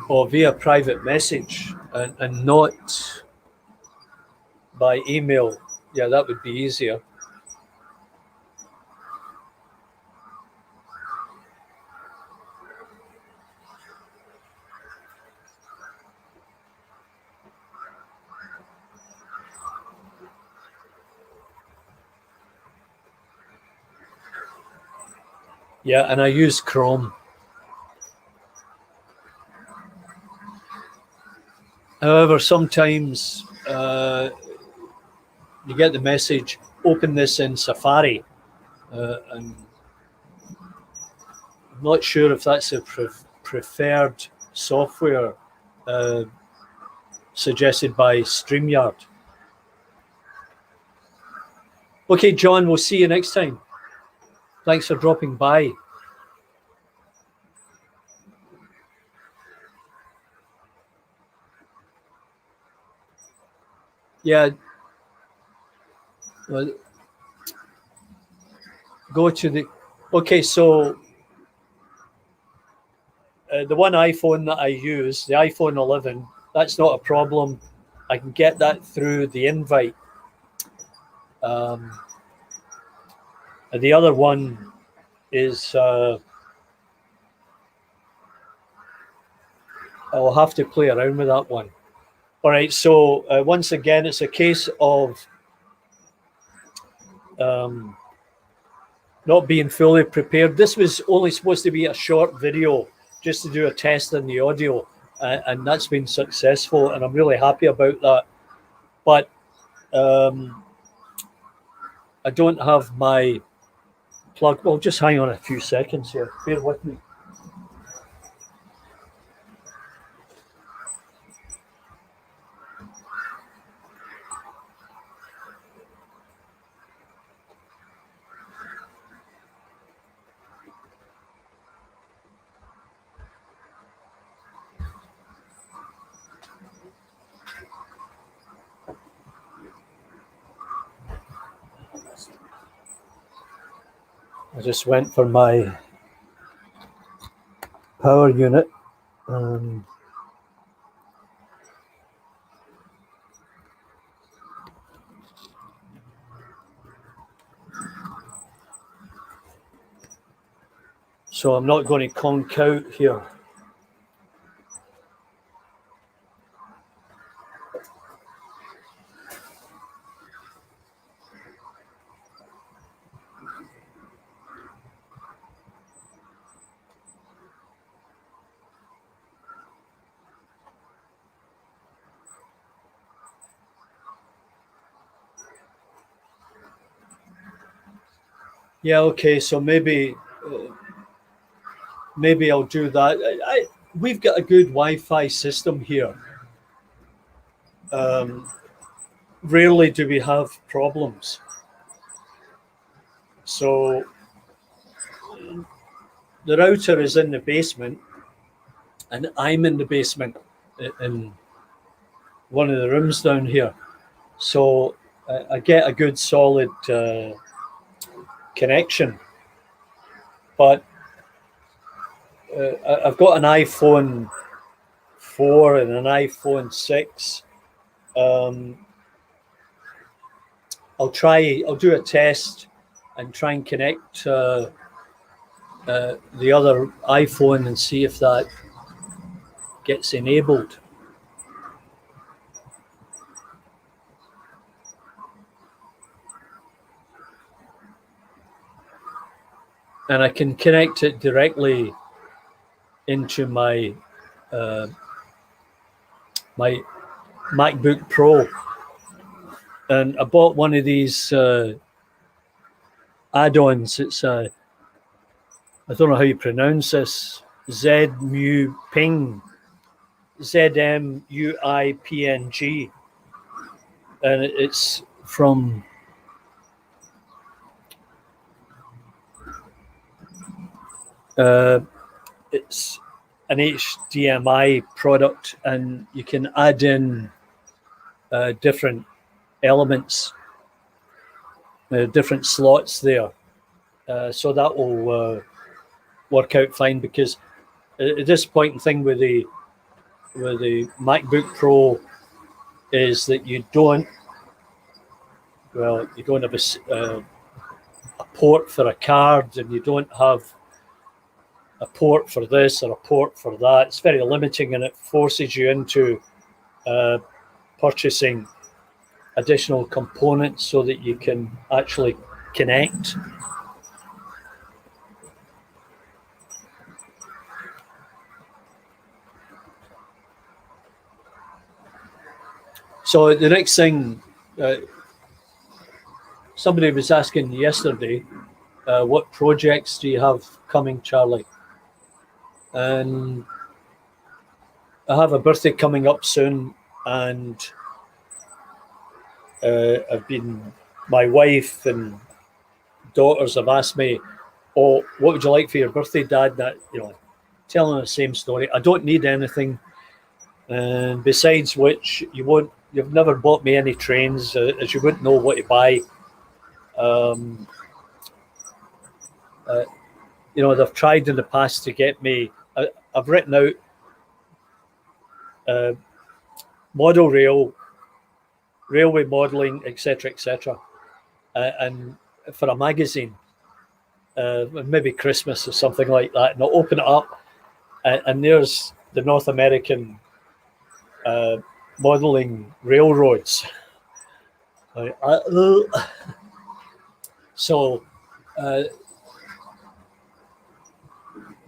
Or via private message and not by email. Yeah, that would be easier. Yeah, and I use Chrome. However, sometimes you get the message, open this in Safari. And I'm not sure if that's a preferred software suggested by StreamYard. Okay, John, we'll see you next time. Thanks for dropping by. Yeah. Well, go to the... Okay, so the one iPhone that I use, the iPhone 11, that's not a problem. I can get that through the invite. And the other one is... I'll have to play around with that one. All right, so once again, it's a case of not being fully prepared. This was only supposed to be a short video just to do a test on the audio, and that's been successful, and I'm really happy about that. But I don't have my plug. Well, just hang on a few seconds here. Bear with me. I just went for my power unit. So I'm not going to conk out here. Yeah, okay, so maybe I'll do that. We've got a good Wi-Fi system here. Rarely do we have problems. So the router is in the basement, and I'm in the basement in one of the rooms down here. So I get a good solid connection. But I've got an iPhone 4 and an iPhone 6. I'll do a test and try and connect the other iPhone and see if that gets enabled. And I can connect it directly into my my MacBook Pro. And I bought one of these add-ons. It's I don't know how you pronounce this. ZMUIPNG, ZMUIPNG, and it's from it's an HDMI product, and you can add in different elements, different slots there. So that will work out fine, because the disappointing thing with the MacBook Pro is that you don't have a port for a card, and you don't have a port for this or a port for that. It's very limiting, and it forces you into purchasing additional components so that you can actually connect. So the next thing, somebody was asking yesterday, what projects do you have coming, Charlie? And I have a birthday coming up soon, and my wife and daughters have asked me, "Oh, what would you like for your birthday, Dad?" That, telling the same story. I don't need anything, and besides which, you've never bought me any trains, as you wouldn't know what to buy. They've tried in the past to get me. I've written out model railway modelling, etc., etc., and for a magazine, maybe Christmas or something like that. And I'll open it up, and there's the North American modelling railroads. So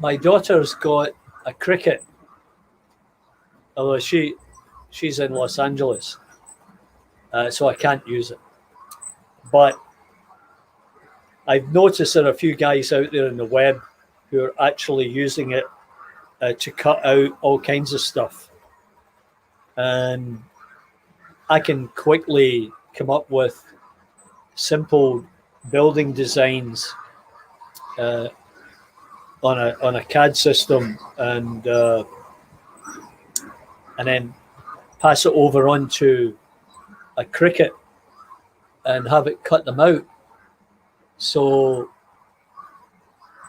my daughter's got a cricket, although she's in Los Angeles, so I can't use it. But I've noticed there are a few guys out there in the web who are actually using it to cut out all kinds of stuff. And I can quickly come up with simple building designs on a CAD system, and then pass it over onto a cricket and have it cut them out. So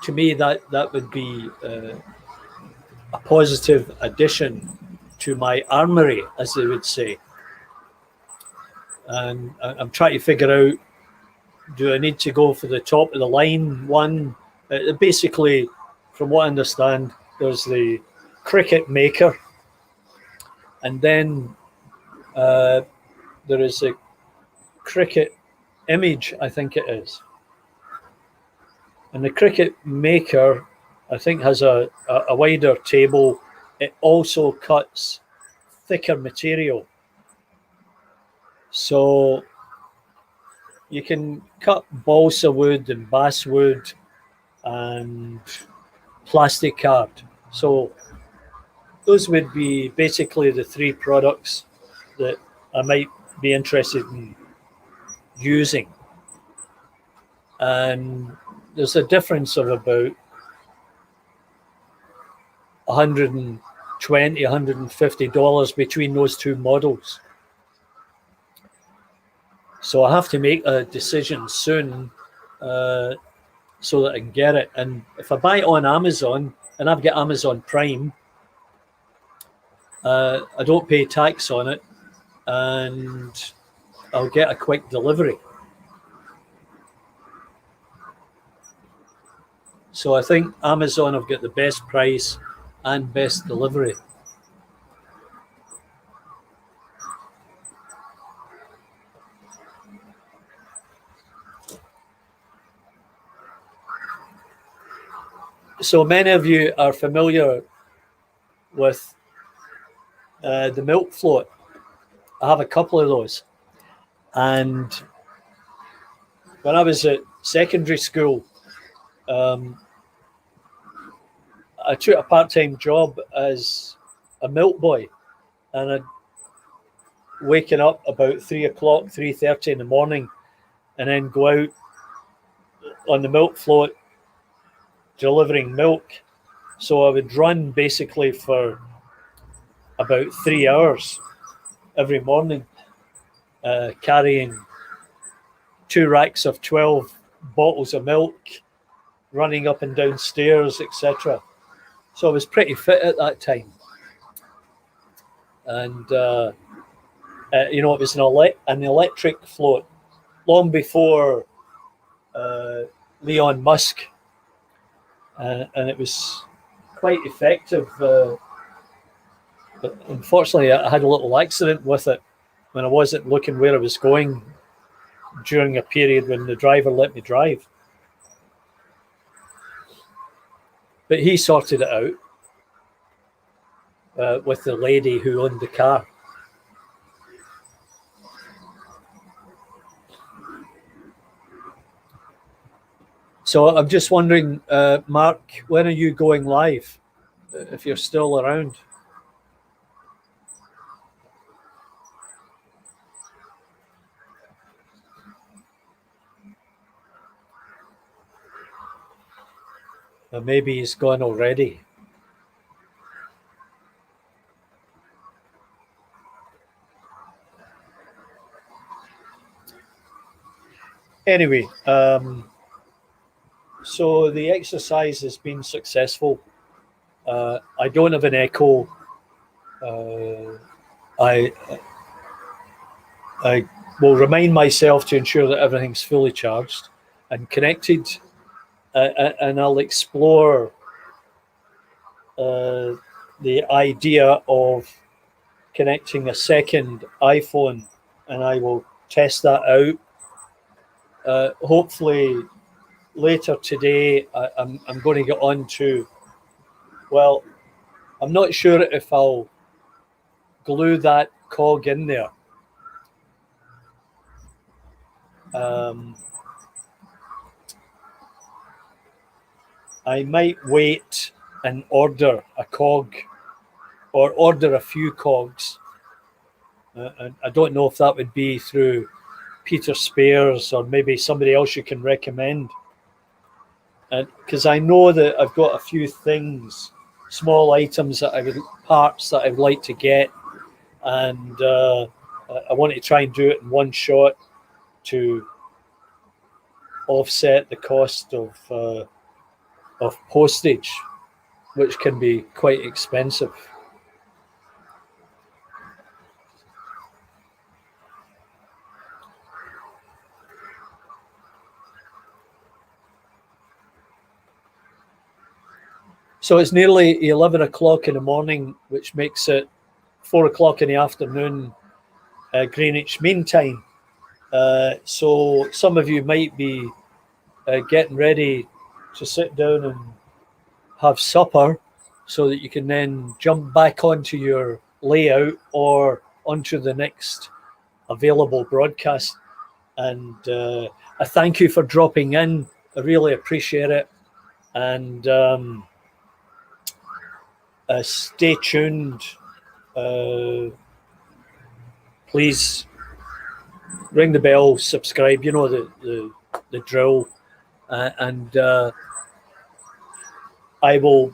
to me, that would be a positive addition to my armory, as they would say. And I'm trying to figure out, do I need to go for the top of the line one? Basically, from what I understand, there's the cricket maker, and then there is a cricket image, I think it is. And the cricket maker, I think, has a wider table. It also cuts thicker material. So you can cut balsa wood and basswood and plastic card. So those would be basically the three products that I might be interested in using. And there's a difference of about $120, $150 between those two models. So I have to make a decision soon so that I can get it. And if I buy it on Amazon, and I've got Amazon Prime, I don't pay tax on it, and I'll get a quick delivery. So I think Amazon have got the best price and best delivery. So many of you are familiar with the milk float. I have a couple of those. And when I was at secondary school, I took a part-time job as a milk boy, and I'd waken up about 3:00, 3:30 in the morning, and then go out on the milk float delivering milk. So I would run basically for about 3 hours every morning, carrying 2 racks of 12 bottles of milk, running up and down stairs, etc. So I was pretty fit at that time. And, it was an electric float long before Elon Musk. And it was quite effective. But unfortunately, I had a little accident with it when I wasn't looking where I was going during a period when the driver let me drive. But he sorted it out with the lady who owned the car. So I'm just wondering, Mark, when are you going live, if you're still around? Maybe he's gone already. Anyway, so the exercise has been successful. I don't have an echo. I will remind myself to ensure that everything's fully charged and connected, and I'll explore the idea of connecting a second iPhone, and I will test that out. Hopefully later today. I'm going to get on to, well, I'm not sure if I'll glue that cog in there. I might wait and order a cog or order a few cogs. And I don't know if that would be through Peter Spares or maybe somebody else you can recommend. Because I know that I've got a few things, small items parts that I would like to get, and I want to try and do it in one shot to offset the cost of postage, which can be quite expensive. So it's nearly 11 o'clock in the morning, which makes it 4 o'clock in the afternoon, Greenwich Mean Time. So some of you might be getting ready to sit down and have supper so that you can then jump back onto your layout or onto the next available broadcast. And I thank you for dropping in. I really appreciate it. And stay tuned. Please ring the bell, subscribe. You know the drill. And I will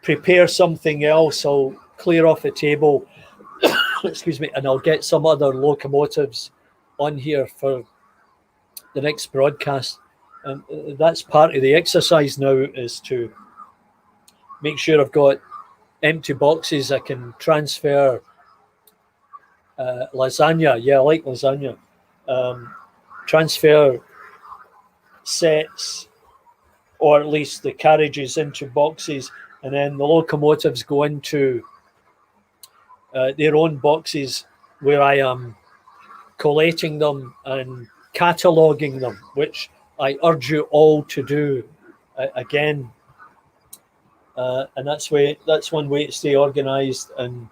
prepare something else. I'll clear off the table, excuse me, and I'll get some other locomotives on here for the next broadcast. And that's part of the exercise now, is to make sure I've got empty boxes I can transfer. Lasagna, yeah, I like lasagna. Transfer sets, or at least the carriages, into boxes, and then the locomotives go into their own boxes, where I am collating them and cataloguing them, which I urge you all to do. Again, and that's one way to stay organised. And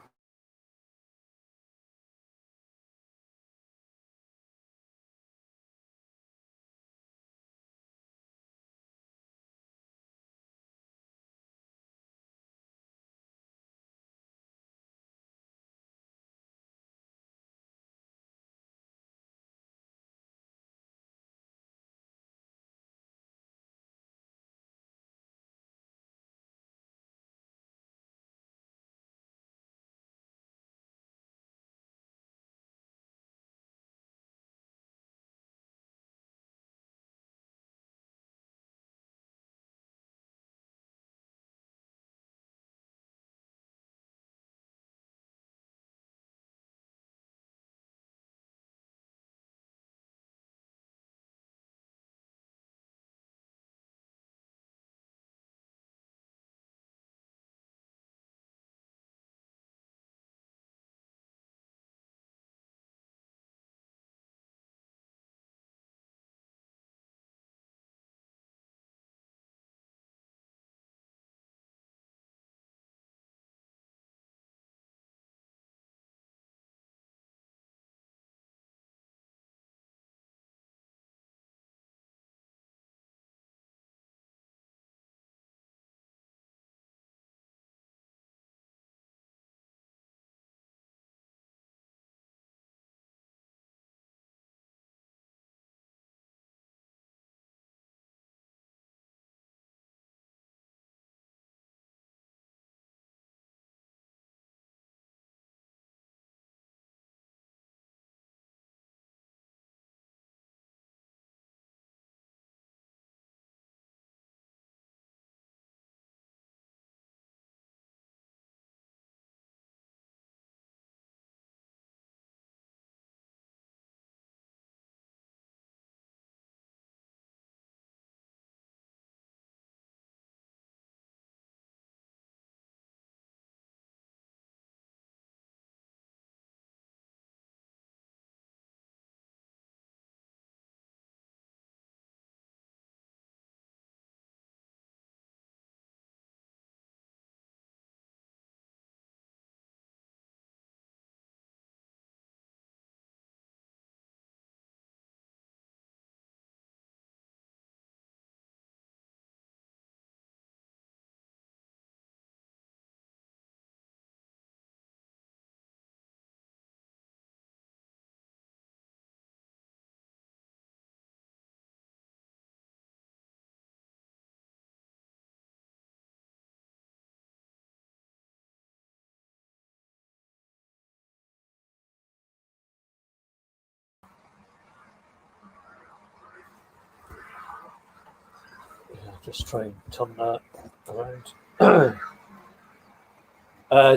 just try and turn that around.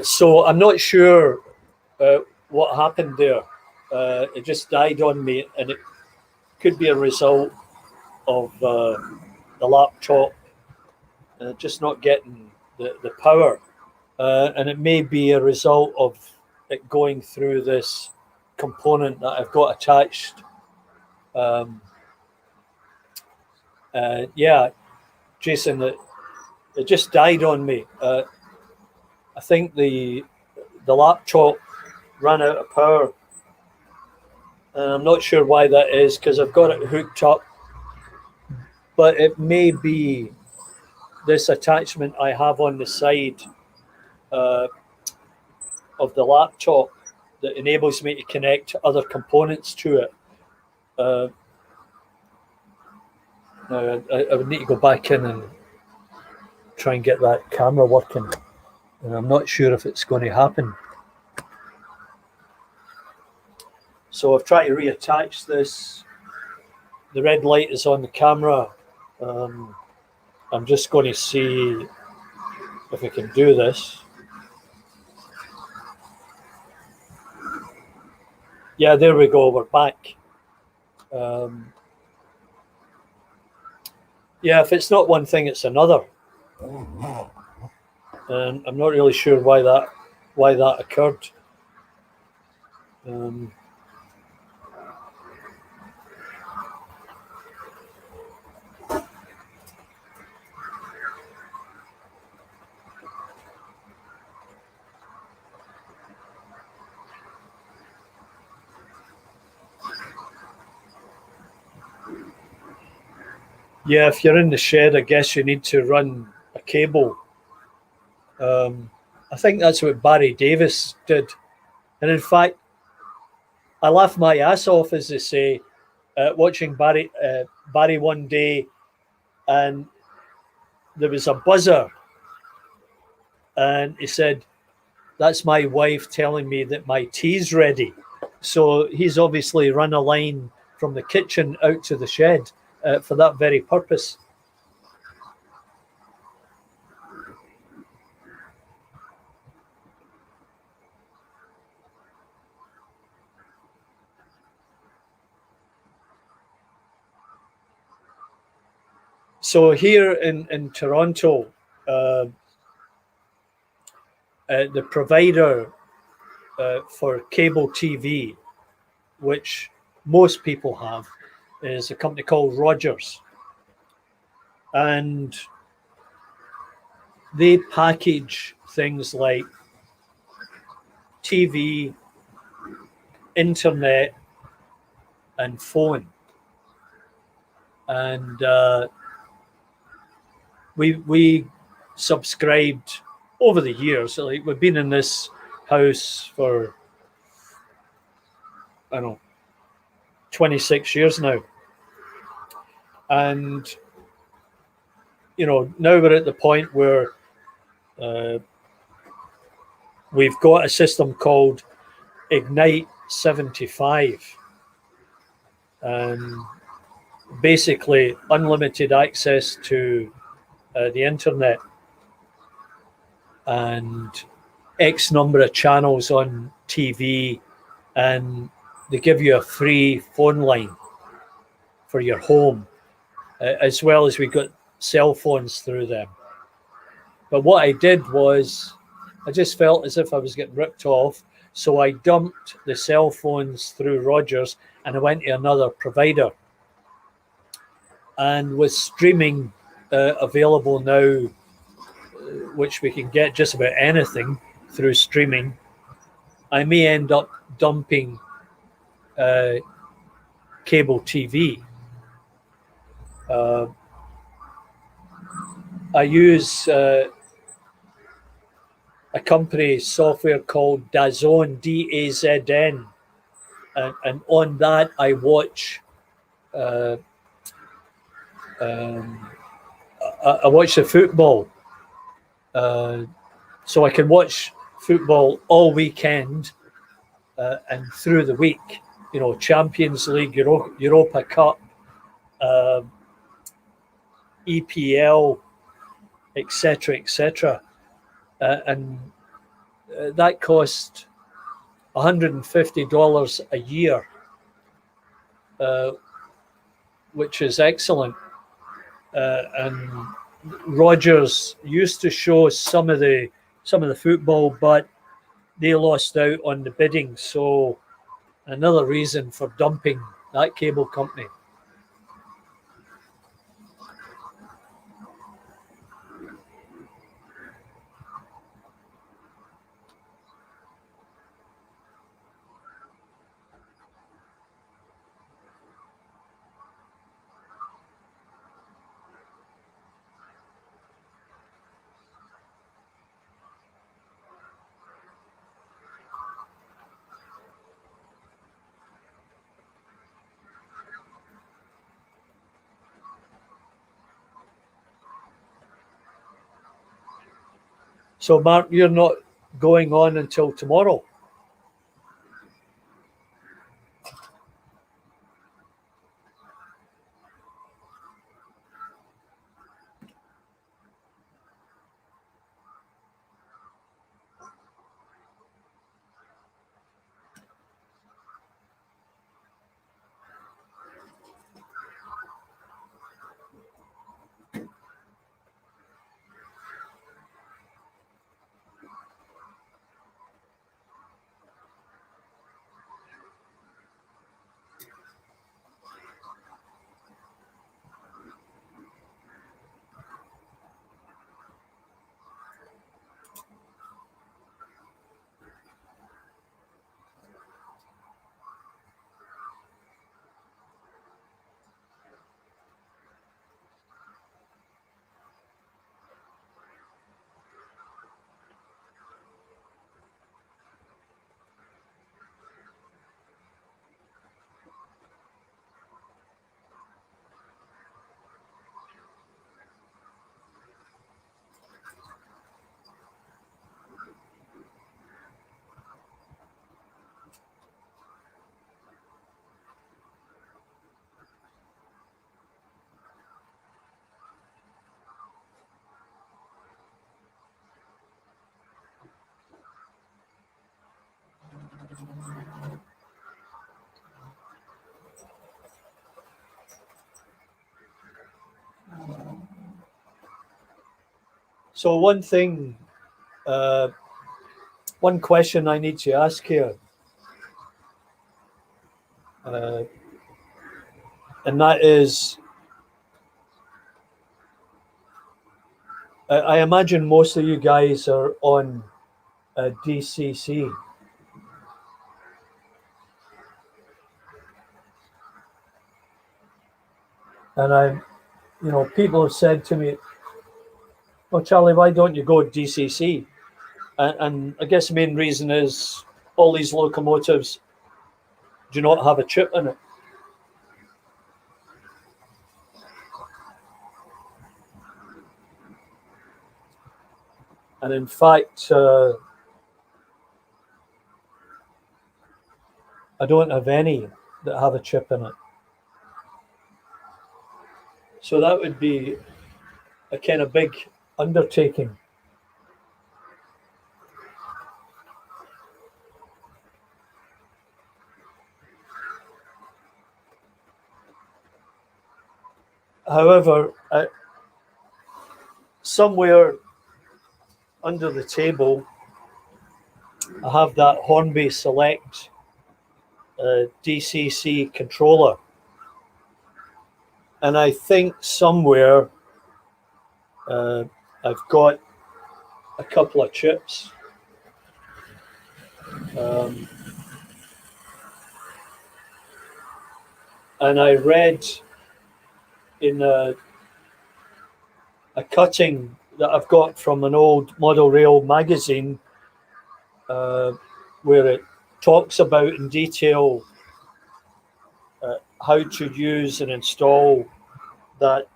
So I'm not sure what happened there. It just died on me, and it could be a result of the laptop just not getting the power. And it may be a result of it going through this component that I've got attached. Yeah, Jason, it just died on me. I think the laptop ran out of power, and I'm not sure why that is because I've got it hooked up, but it may be this attachment I have on the side uh, of the laptop that enables me to connect other components to it. Now I would need to go back in and try and get that camera working, and I'm not sure if it's going to happen. So I've tried to reattach this. The red light is on the camera. I'm just going to see if I can do this. Yeah, there we go. We're back. Yeah, if it's not one thing, it's another. And I'm not really sure why that occurred. Yeah, if you're in the shed, I guess you need to run a cable. I think that's what Barry Davis did. And in fact, I laugh my ass off, as they say, watching Barry one day, and there was a buzzer, and he said, "That's my wife telling me that my tea's ready." So he's obviously run a line from the kitchen out to the shed for that very purpose. So here in Toronto, uh, the provider for cable TV, which most people have, is a company called Rogers. And they package things like TV, internet, and phone. And we subscribed over the years. Like, we've been in this house for, I don't know, 26 years now. And, now we're at the point where uh, we've got a system called Ignite 75. Basically, unlimited access to the internet and X number of channels on TV, and they give you a free phone line for your home, as well as we got cell phones through them. But what I did was, I just felt as if I was getting ripped off, so I dumped the cell phones through Rogers and I went to another provider. And with streaming available now, which we can get just about anything through streaming, I may end up dumping cable TV. I use a company software called DAZN, DAZN, and on that I watch I watch the football, so I can watch football all weekend and through the week. Champions League, Europa Cup, EPL, etc., etc., and that cost $150 a year, which is excellent. And Rogers used to show some of the football, but they lost out on the bidding. So another reason for dumping that cable company. So, Mark, you're not going on until tomorrow. So one thing, one question I need to ask here, and that is, I imagine most of you guys are on DCC. And people have said to me, "Well, Charlie, why don't you go DCC?" And I guess the main reason is all these locomotives do not have a chip in it. And in fact, I don't have any that have a chip in it. So that would be a kind of big undertaking. However, somewhere under the table, I have that Hornby Select DCC controller. And I think somewhere I've got a couple of chips. And I read in a cutting that I've got from an old Model Rail magazine where it talks about in detail how to use and install that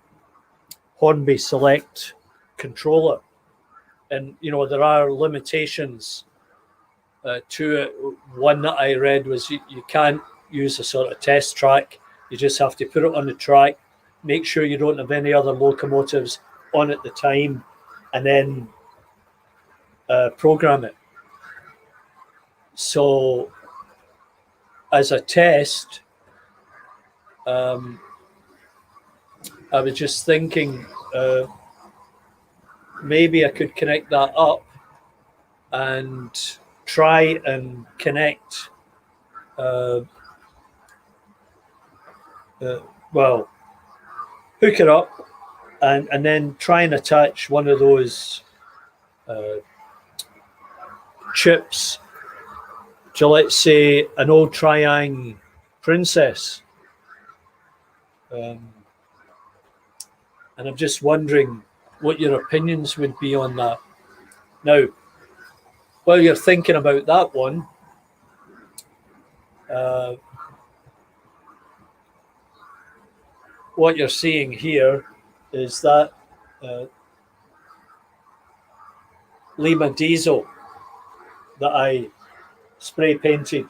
Hornby Select controller. And, there are limitations to it. One that I read was you can't use a sort of test track. You just have to put it on the track, make sure you don't have any other locomotives on at the time, and then program it. So as a test, I was just thinking maybe I could connect that up and try and connect hook it up and then try and attach one of those chips to, let's say, an old Triang Princess. And I'm just wondering what your opinions would be on that. Now, while you're thinking about that one, what you're seeing here is that Lima diesel that I spray painted,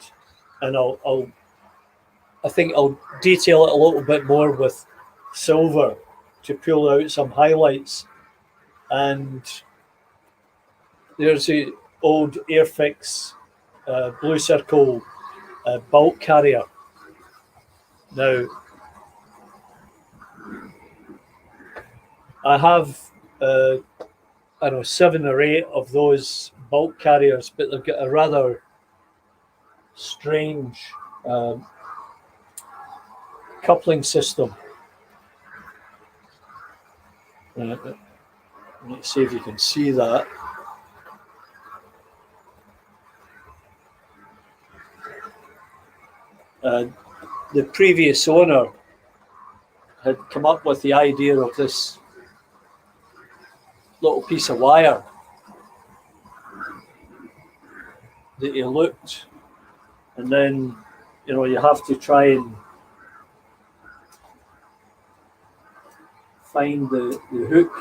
and I think I'll detail it a little bit more with silver to pull out some highlights. And there's the old airfix blue circle bulk carrier. Now, I have 7 or 8 of those bulk carriers, but they've got a rather strange coupling system. Let's see if you can see that. The previous owner had come up with the idea of this little piece of wire that you looked, and then you have to try and find the hook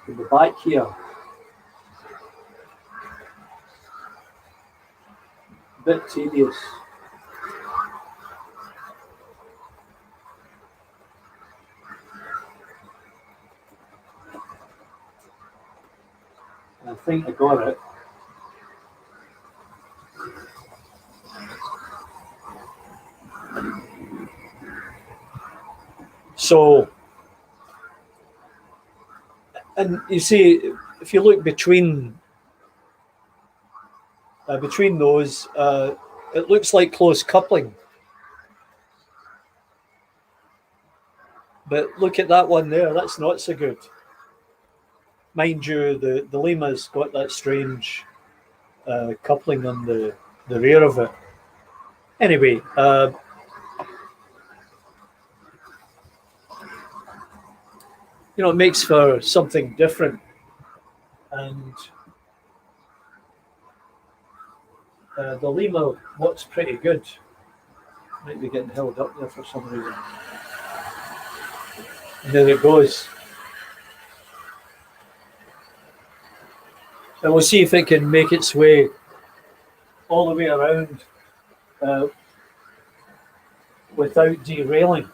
in the back here. A bit tedious. I think I got it. So, and you see, if you look between those, it looks like close coupling. But look at that one there, that's not so good. Mind you, the Lima's got that strange coupling on the rear of it. Anyway, it makes for something different. And the Lima works pretty good. Might be getting held up there for some reason. And there it goes. And we'll see if it can make its way all the way around without derailing.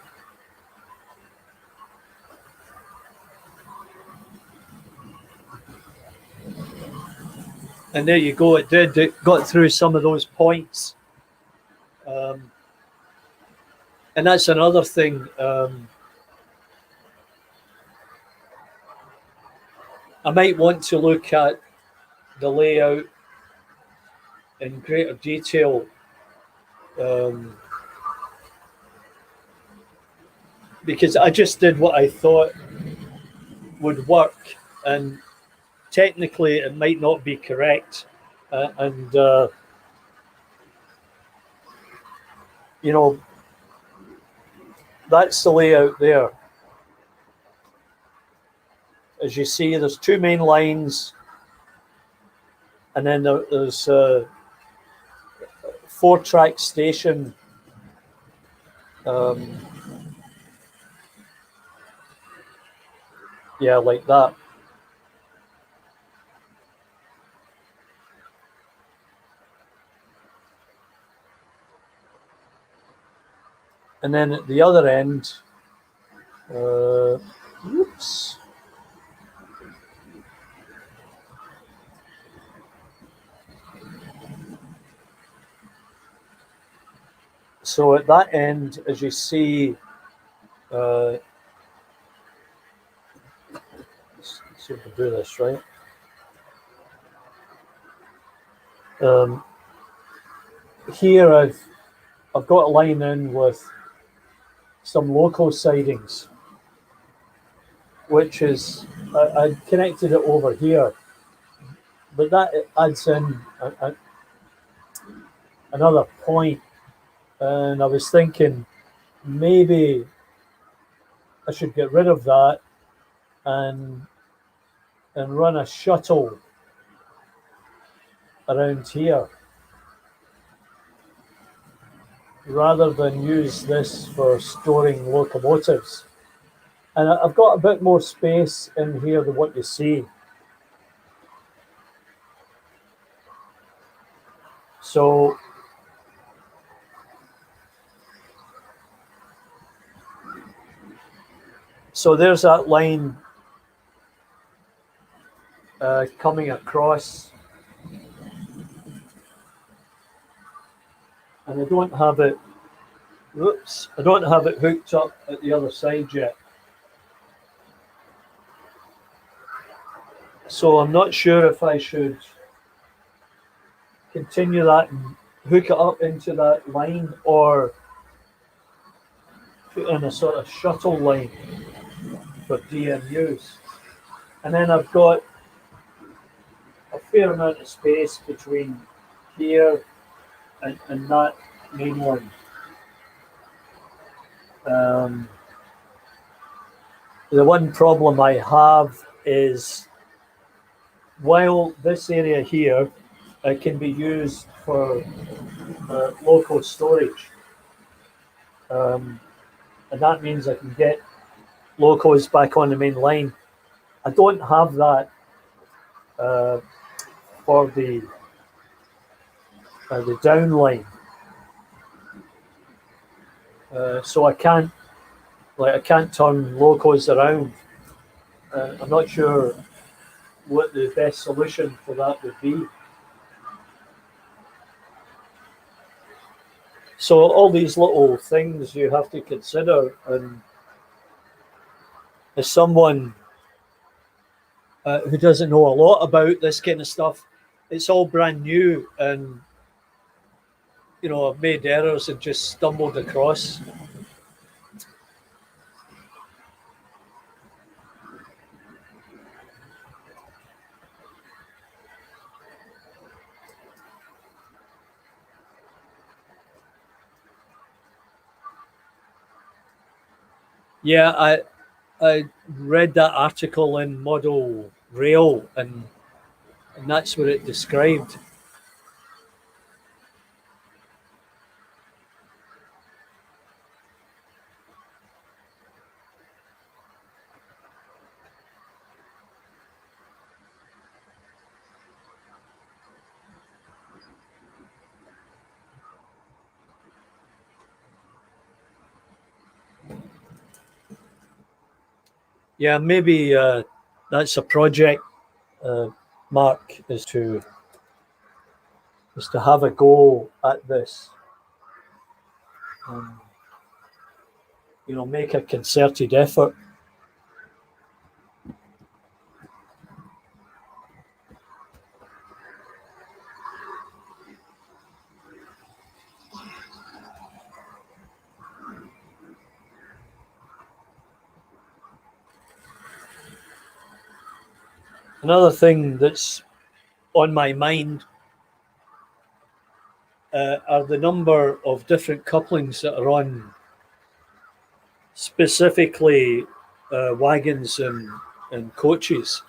And there you go, it did. It got through some of those points. And that's another thing. I might want to look at the layout in greater detail. Because I just did what I thought would work, and technically it might not be correct. That's the layout there. As you see, there's two main lines, and then there's a 4-track station. Yeah, like that. And then at the other end, oops. So at that end, as you see, let's see if I can do this right. Here I've got a line in with some local sidings, which is I connected it over here, but that adds in another point. And I was thinking maybe I should get rid of that and run a shuttle around here rather than use this for storing locomotives. And I've got a bit more space in here than what you see. So there's that line coming across, and I don't have it hooked up at the other side yet. So I'm not sure if I should continue that and hook it up into that line, or put in a sort of shuttle line for DMUs. And then I've got a fair amount of space between here and that main line. The one problem I have is, while this area here can be used for local storage, and that means I can get locos back on the main line. I don't have that for the down line, so I can't turn locos around. I'm not sure what the best solution for that would be. So all these little things you have to consider, and as someone who doesn't know a lot about this kind of stuff. It's all brand new, and I've made errors and just stumbled across. Yeah, I read that article in Model Rail, and that's what it described. Yeah, maybe that's a project, Mark, is to have a go at this. Make a concerted effort. Another thing that's on my mind are the number of different couplings that are on specifically wagons and coaches.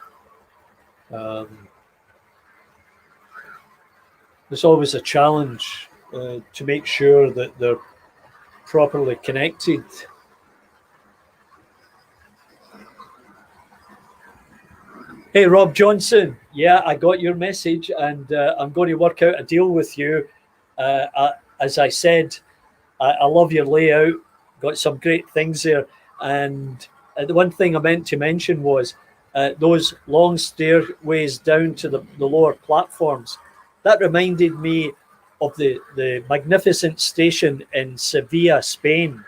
There's always a challenge to make sure that they're properly connected. Hey, Rob Johnson. Yeah, I got your message, and I'm going to work out a deal with you. As I said, I love your layout. Got some great things there. And the one thing I meant to mention was those long stairways down to the lower platforms. That reminded me of the magnificent station in Sevilla, Spain.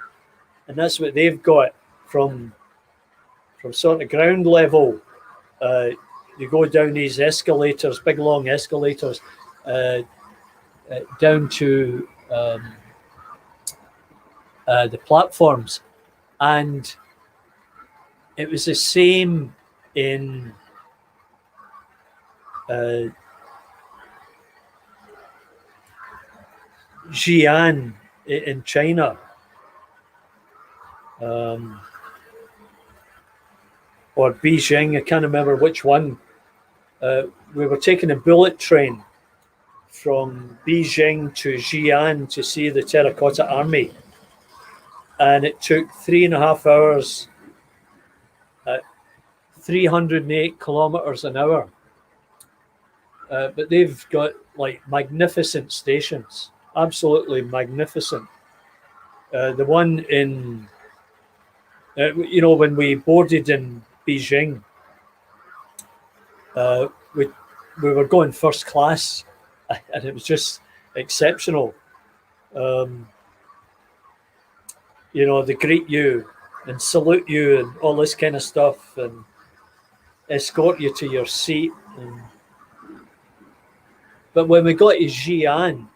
And that's what they've got from sort of ground level. You go down these escalators, big long escalators, down to the platforms. And it was the same in Xi'an in China. Or Beijing, I can't remember which one. We were taking a bullet train from Beijing to Xi'an to see the Terracotta Army. And it took 3.5 hours at 308 kilometers an hour. But they've got like magnificent stations, absolutely magnificent. The one in, when we boarded in Beijing, we were going first class, and it was just exceptional. They greet you and salute you and all this kind of stuff, and escort you to your seat. But when we got to Xi'an,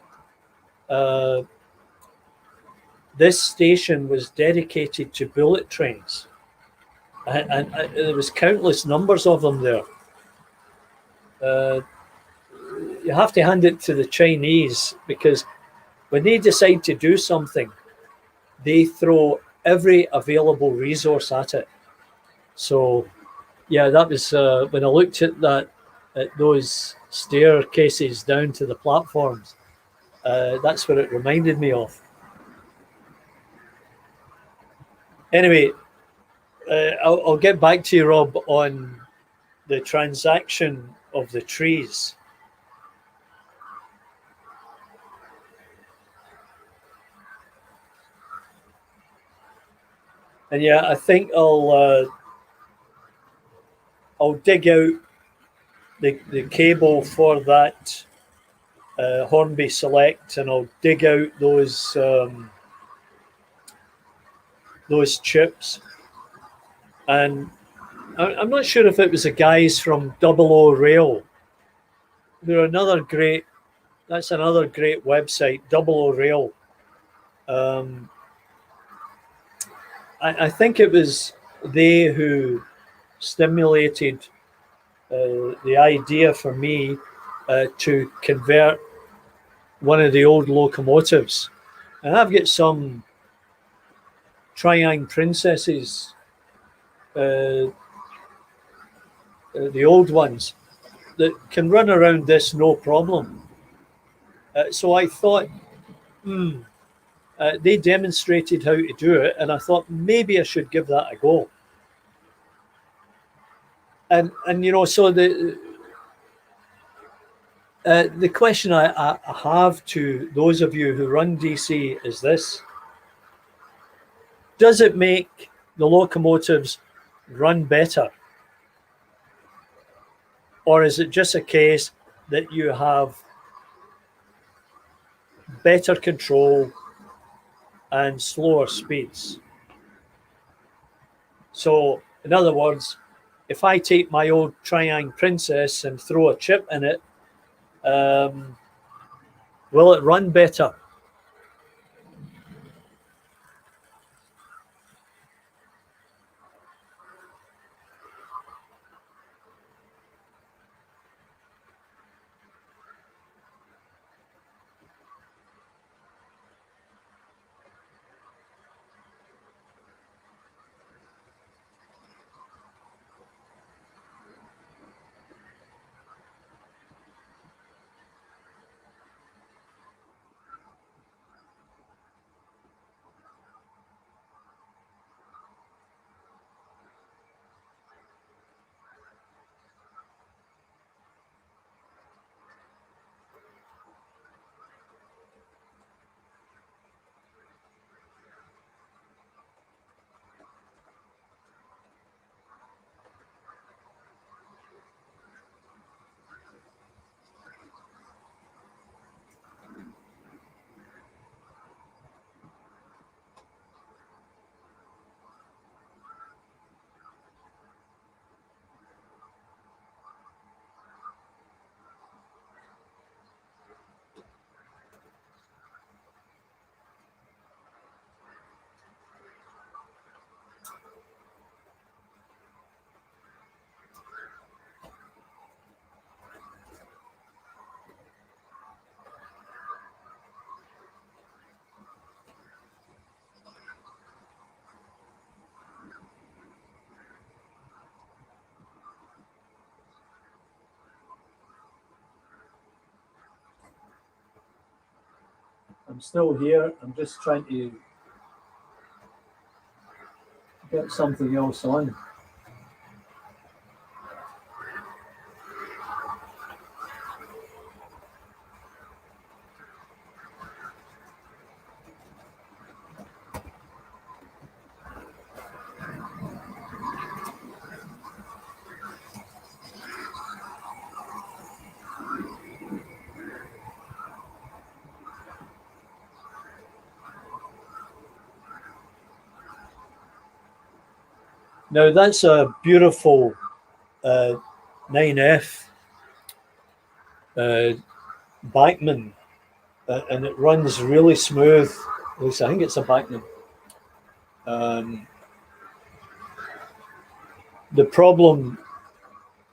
this station was dedicated to bullet trains, and there was countless numbers of them there. You have to hand it to the Chinese, because when they decide to do something, they throw every available resource at it. So, yeah, that was when I looked at those staircases down to the platforms. That's what it reminded me of. Anyway, I'll get back to you, Rob, on the transaction of the trees. And yeah, I think I'll dig out the cable for that Hornby Select, and I'll dig out those chips, and I'm not sure if it was the guys from Double O Rail. They're another great. That's another great website, Double O Rail. I think it was they who stimulated the idea for me to convert one of the old locomotives. And I've got some Triang Princesses, the old ones, that can run around this no problem. So I thought, they demonstrated how to do it, and I thought maybe I should give that a go. And so the question I have to those of you who run DC is this: does it make the locomotives run better? Or is it just a case that you have better control and slower speeds? So, in other words, if I take my old Triang Princess and throw a chip in it, will it run better? I'm still here. I'm just trying to get something else on. Now that's a beautiful 9F bachmann, and it runs really smooth. At least I think it's a bachmann. The problem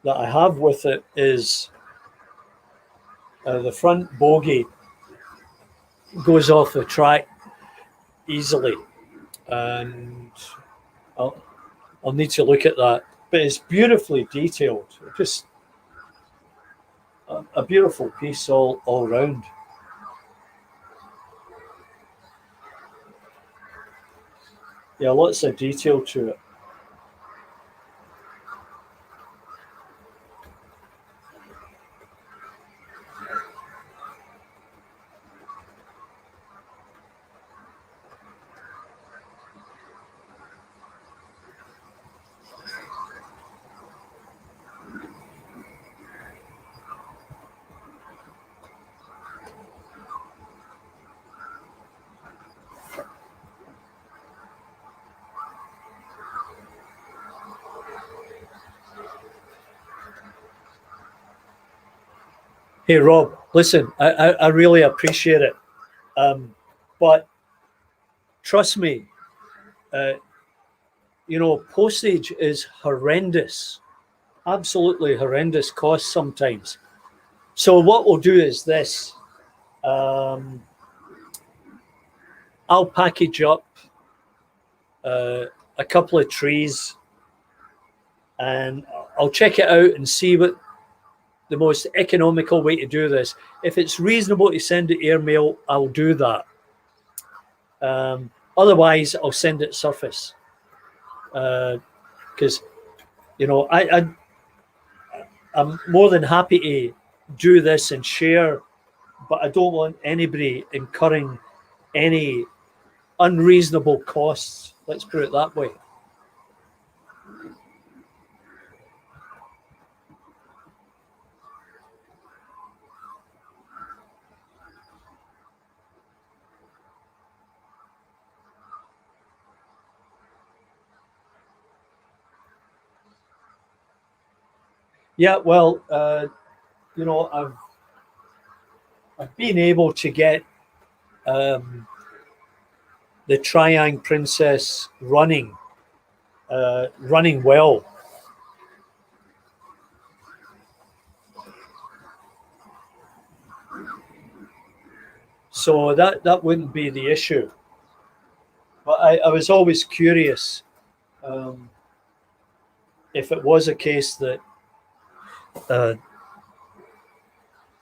that I have with it is the front bogie goes off the track easily, and I'll need to look at that. But it's beautifully detailed. Just a beautiful piece all round. Yeah, lots of detail to it. Hey, Rob, listen, I really appreciate it. But trust me, uh, postage is horrendous, absolutely horrendous cost sometimes. So what we'll do is this. Um, I'll package up a couple of trees and I'll check it out and see what the most economical way to do this. If it's reasonable to send it airmail, I'll do that. Otherwise, I'll send it surface because I'm more than happy to do this and share, but I don't want anybody incurring any unreasonable costs. Let's put it that way. Yeah, well, I've been able to get the Triang Princess running well. So that wouldn't be the issue. But I was always curious if it was a case that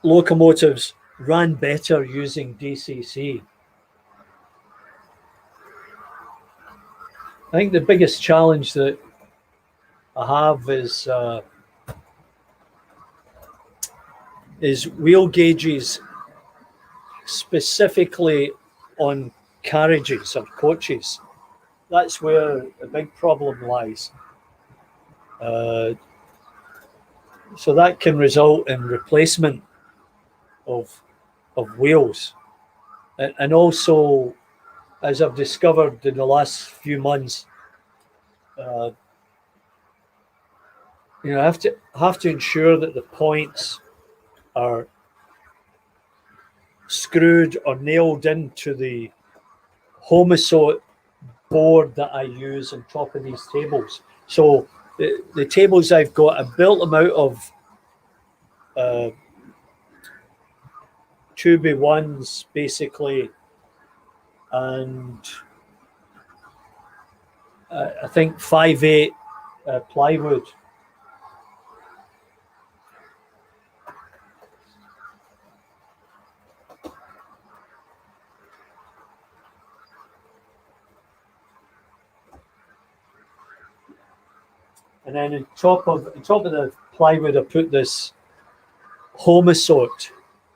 locomotives ran better using DCC. I think the biggest challenge that I have is wheel gauges, specifically on carriages or coaches. That's where the big problem lies. So that can result in replacement of wheels, and also, as I've discovered in the last few months, I have to ensure that the points are screwed or nailed into the homosot board that I use on top of these tables. So the tables I've got, I built them out of 2x1s basically, and I think 5/8 plywood. And then on top of the plywood, I put this homosot,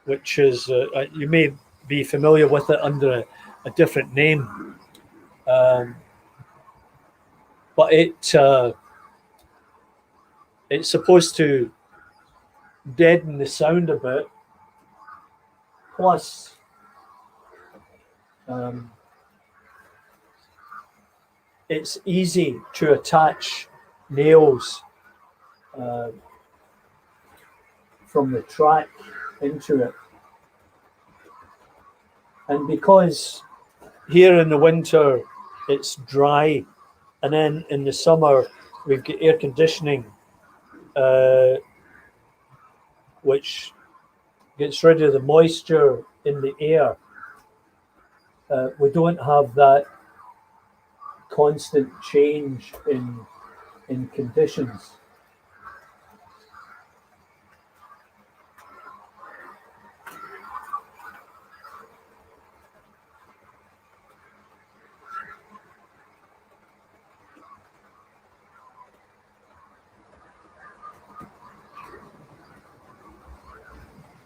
which is you may be familiar with it under a different name, but it's supposed to deaden the sound a bit. Plus, it's easy to attach nails from the track into it. And because here in the winter it's dry, and then in the summer we've got air conditioning, which gets rid of the moisture in the air, we don't have that constant change in conditions.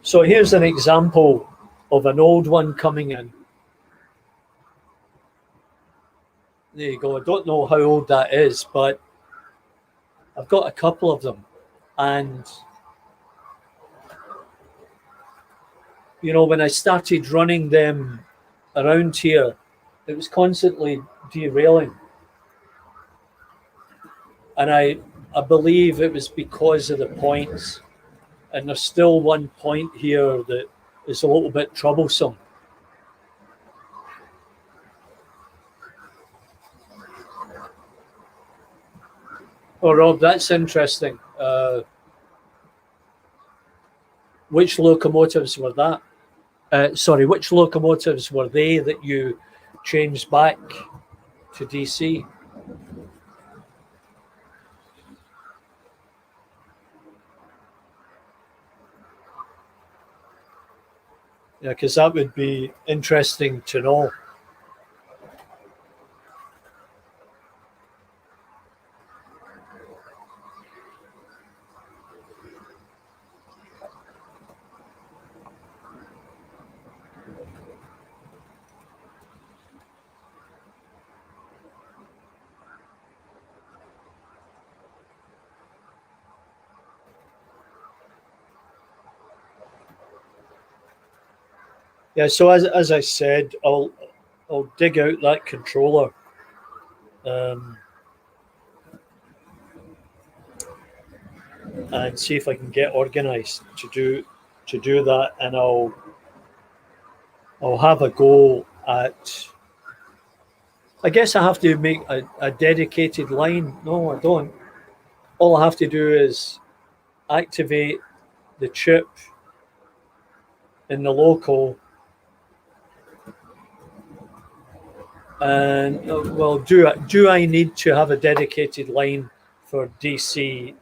So here's an example of an old one coming in. There you go. I don't know how old that is, but I've got a couple of them. And, when I started running them around here, it was constantly derailing. And I believe it was because of the points. And there's still one point here that is a little bit troublesome. Oh, Rob, that's interesting. Which locomotives were that? Sorry, which locomotives were they that you changed back to DC? Yeah, because that would be interesting to know. Yeah, so as I said, I'll dig out that controller. And see if I can get organised to do that, and I'll have a go at. I guess I have to make a dedicated line. No, I don't. All I have to do is activate the chip in the local, and well, do I need to have a dedicated line for DCC?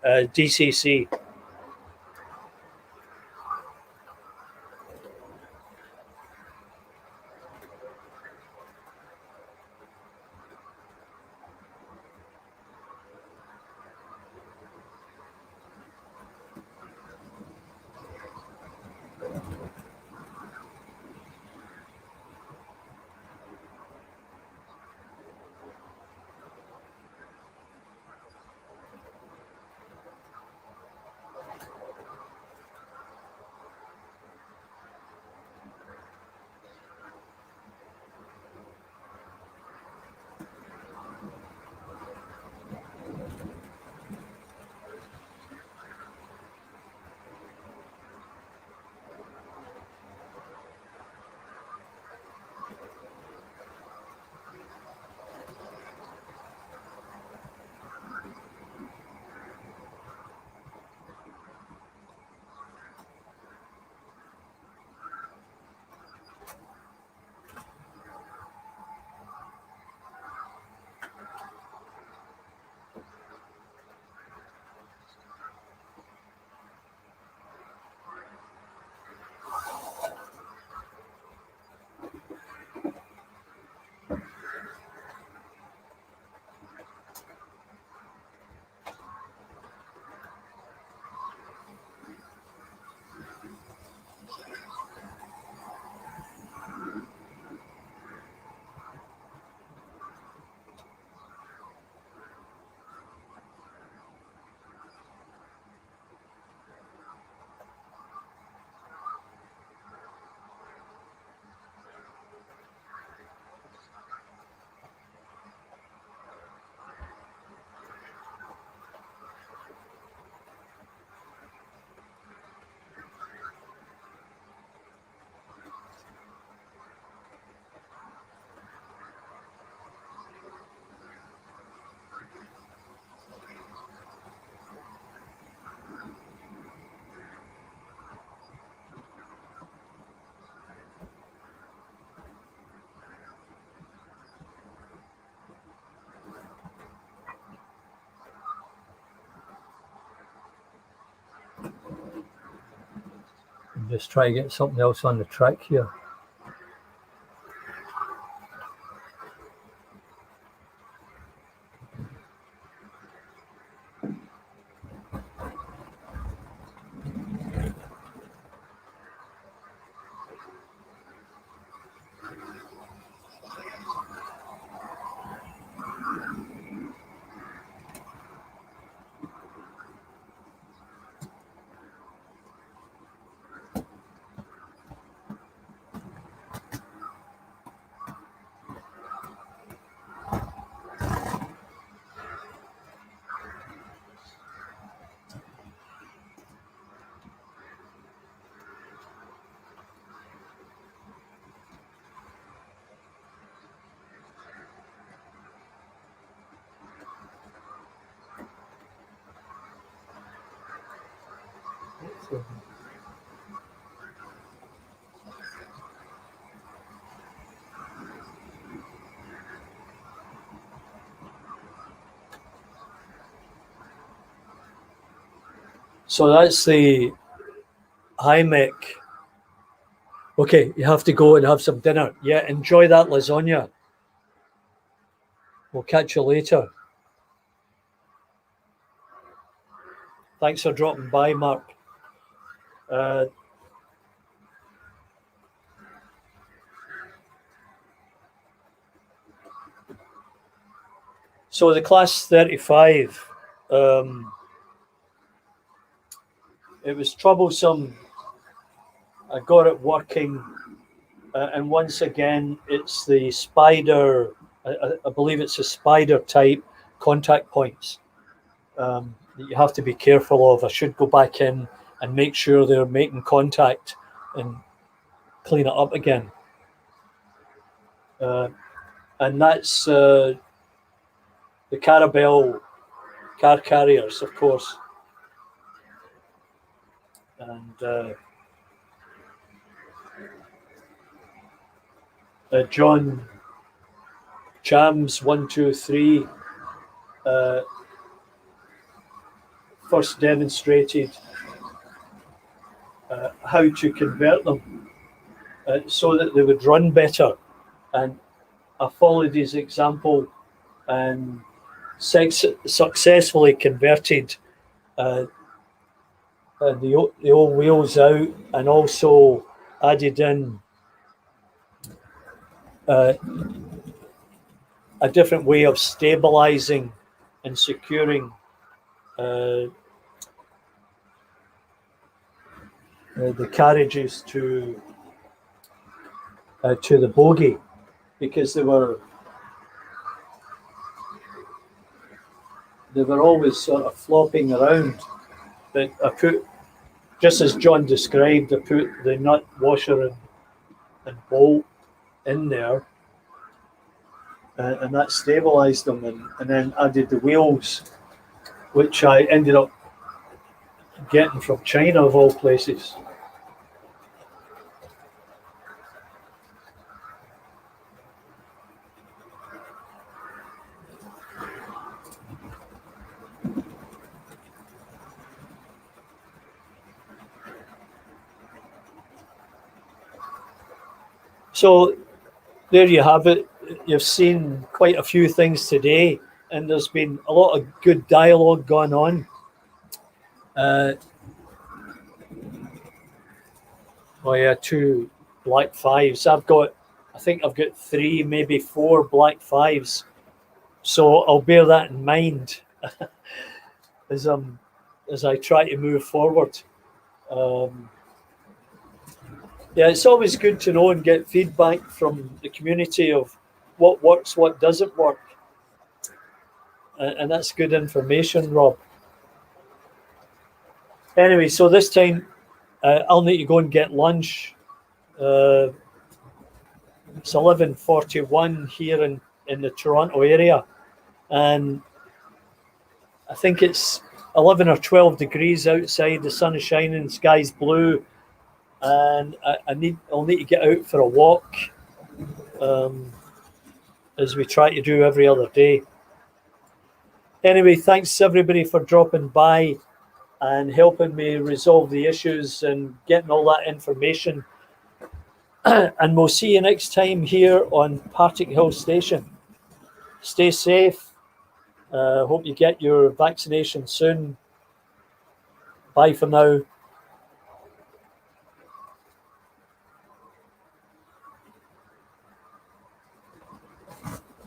Just try to get something else on the track here. So that's the hi, Mick. Okay, you have to go and have some dinner. Yeah, enjoy that lasagna. We'll catch you later. Thanks for dropping by, Mark. So the class 35, it was troublesome. I got it working, and once again, it's the spider. I believe it's a spider type contact points that you have to be careful of. I should go back in and make sure they're making contact and clean it up again. And that's the Carabel car carriers, of course. And John Chams 123 first demonstrated how to convert them so that they would run better, and I followed his example and successfully converted the old wheels out, and also added in a different way of stabilizing and securing the carriages to the bogie, because they were always sort of flopping around. But I put, just as John described, I put the nut washer and bolt in there, and that stabilized them, and then added the wheels, which I ended up getting from China, of all places. So there you have it. You've seen quite a few things today, and there's been a lot of good dialogue going on. Oh yeah, 2 black 5s. I think I've got 3, maybe 4 black 5s. So I'll bear that in mind as I try to move forward. Yeah, it's always good to know and get feedback from the community of what works, what doesn't work. And that's good information, Rob. Anyway, so this time I'll need to go and get lunch. It's 11:41 here in the Toronto area. And I think it's 11 or 12 degrees outside. The sun is shining, the sky's blue. And I'll need to get out for a walk, as we try to do every other day. Anyway, thanks everybody for dropping by and helping me resolve the issues and getting all that information. And we'll see you next time here on Partick Hill Station. Stay safe. Hope you get your vaccination soon. Bye for now.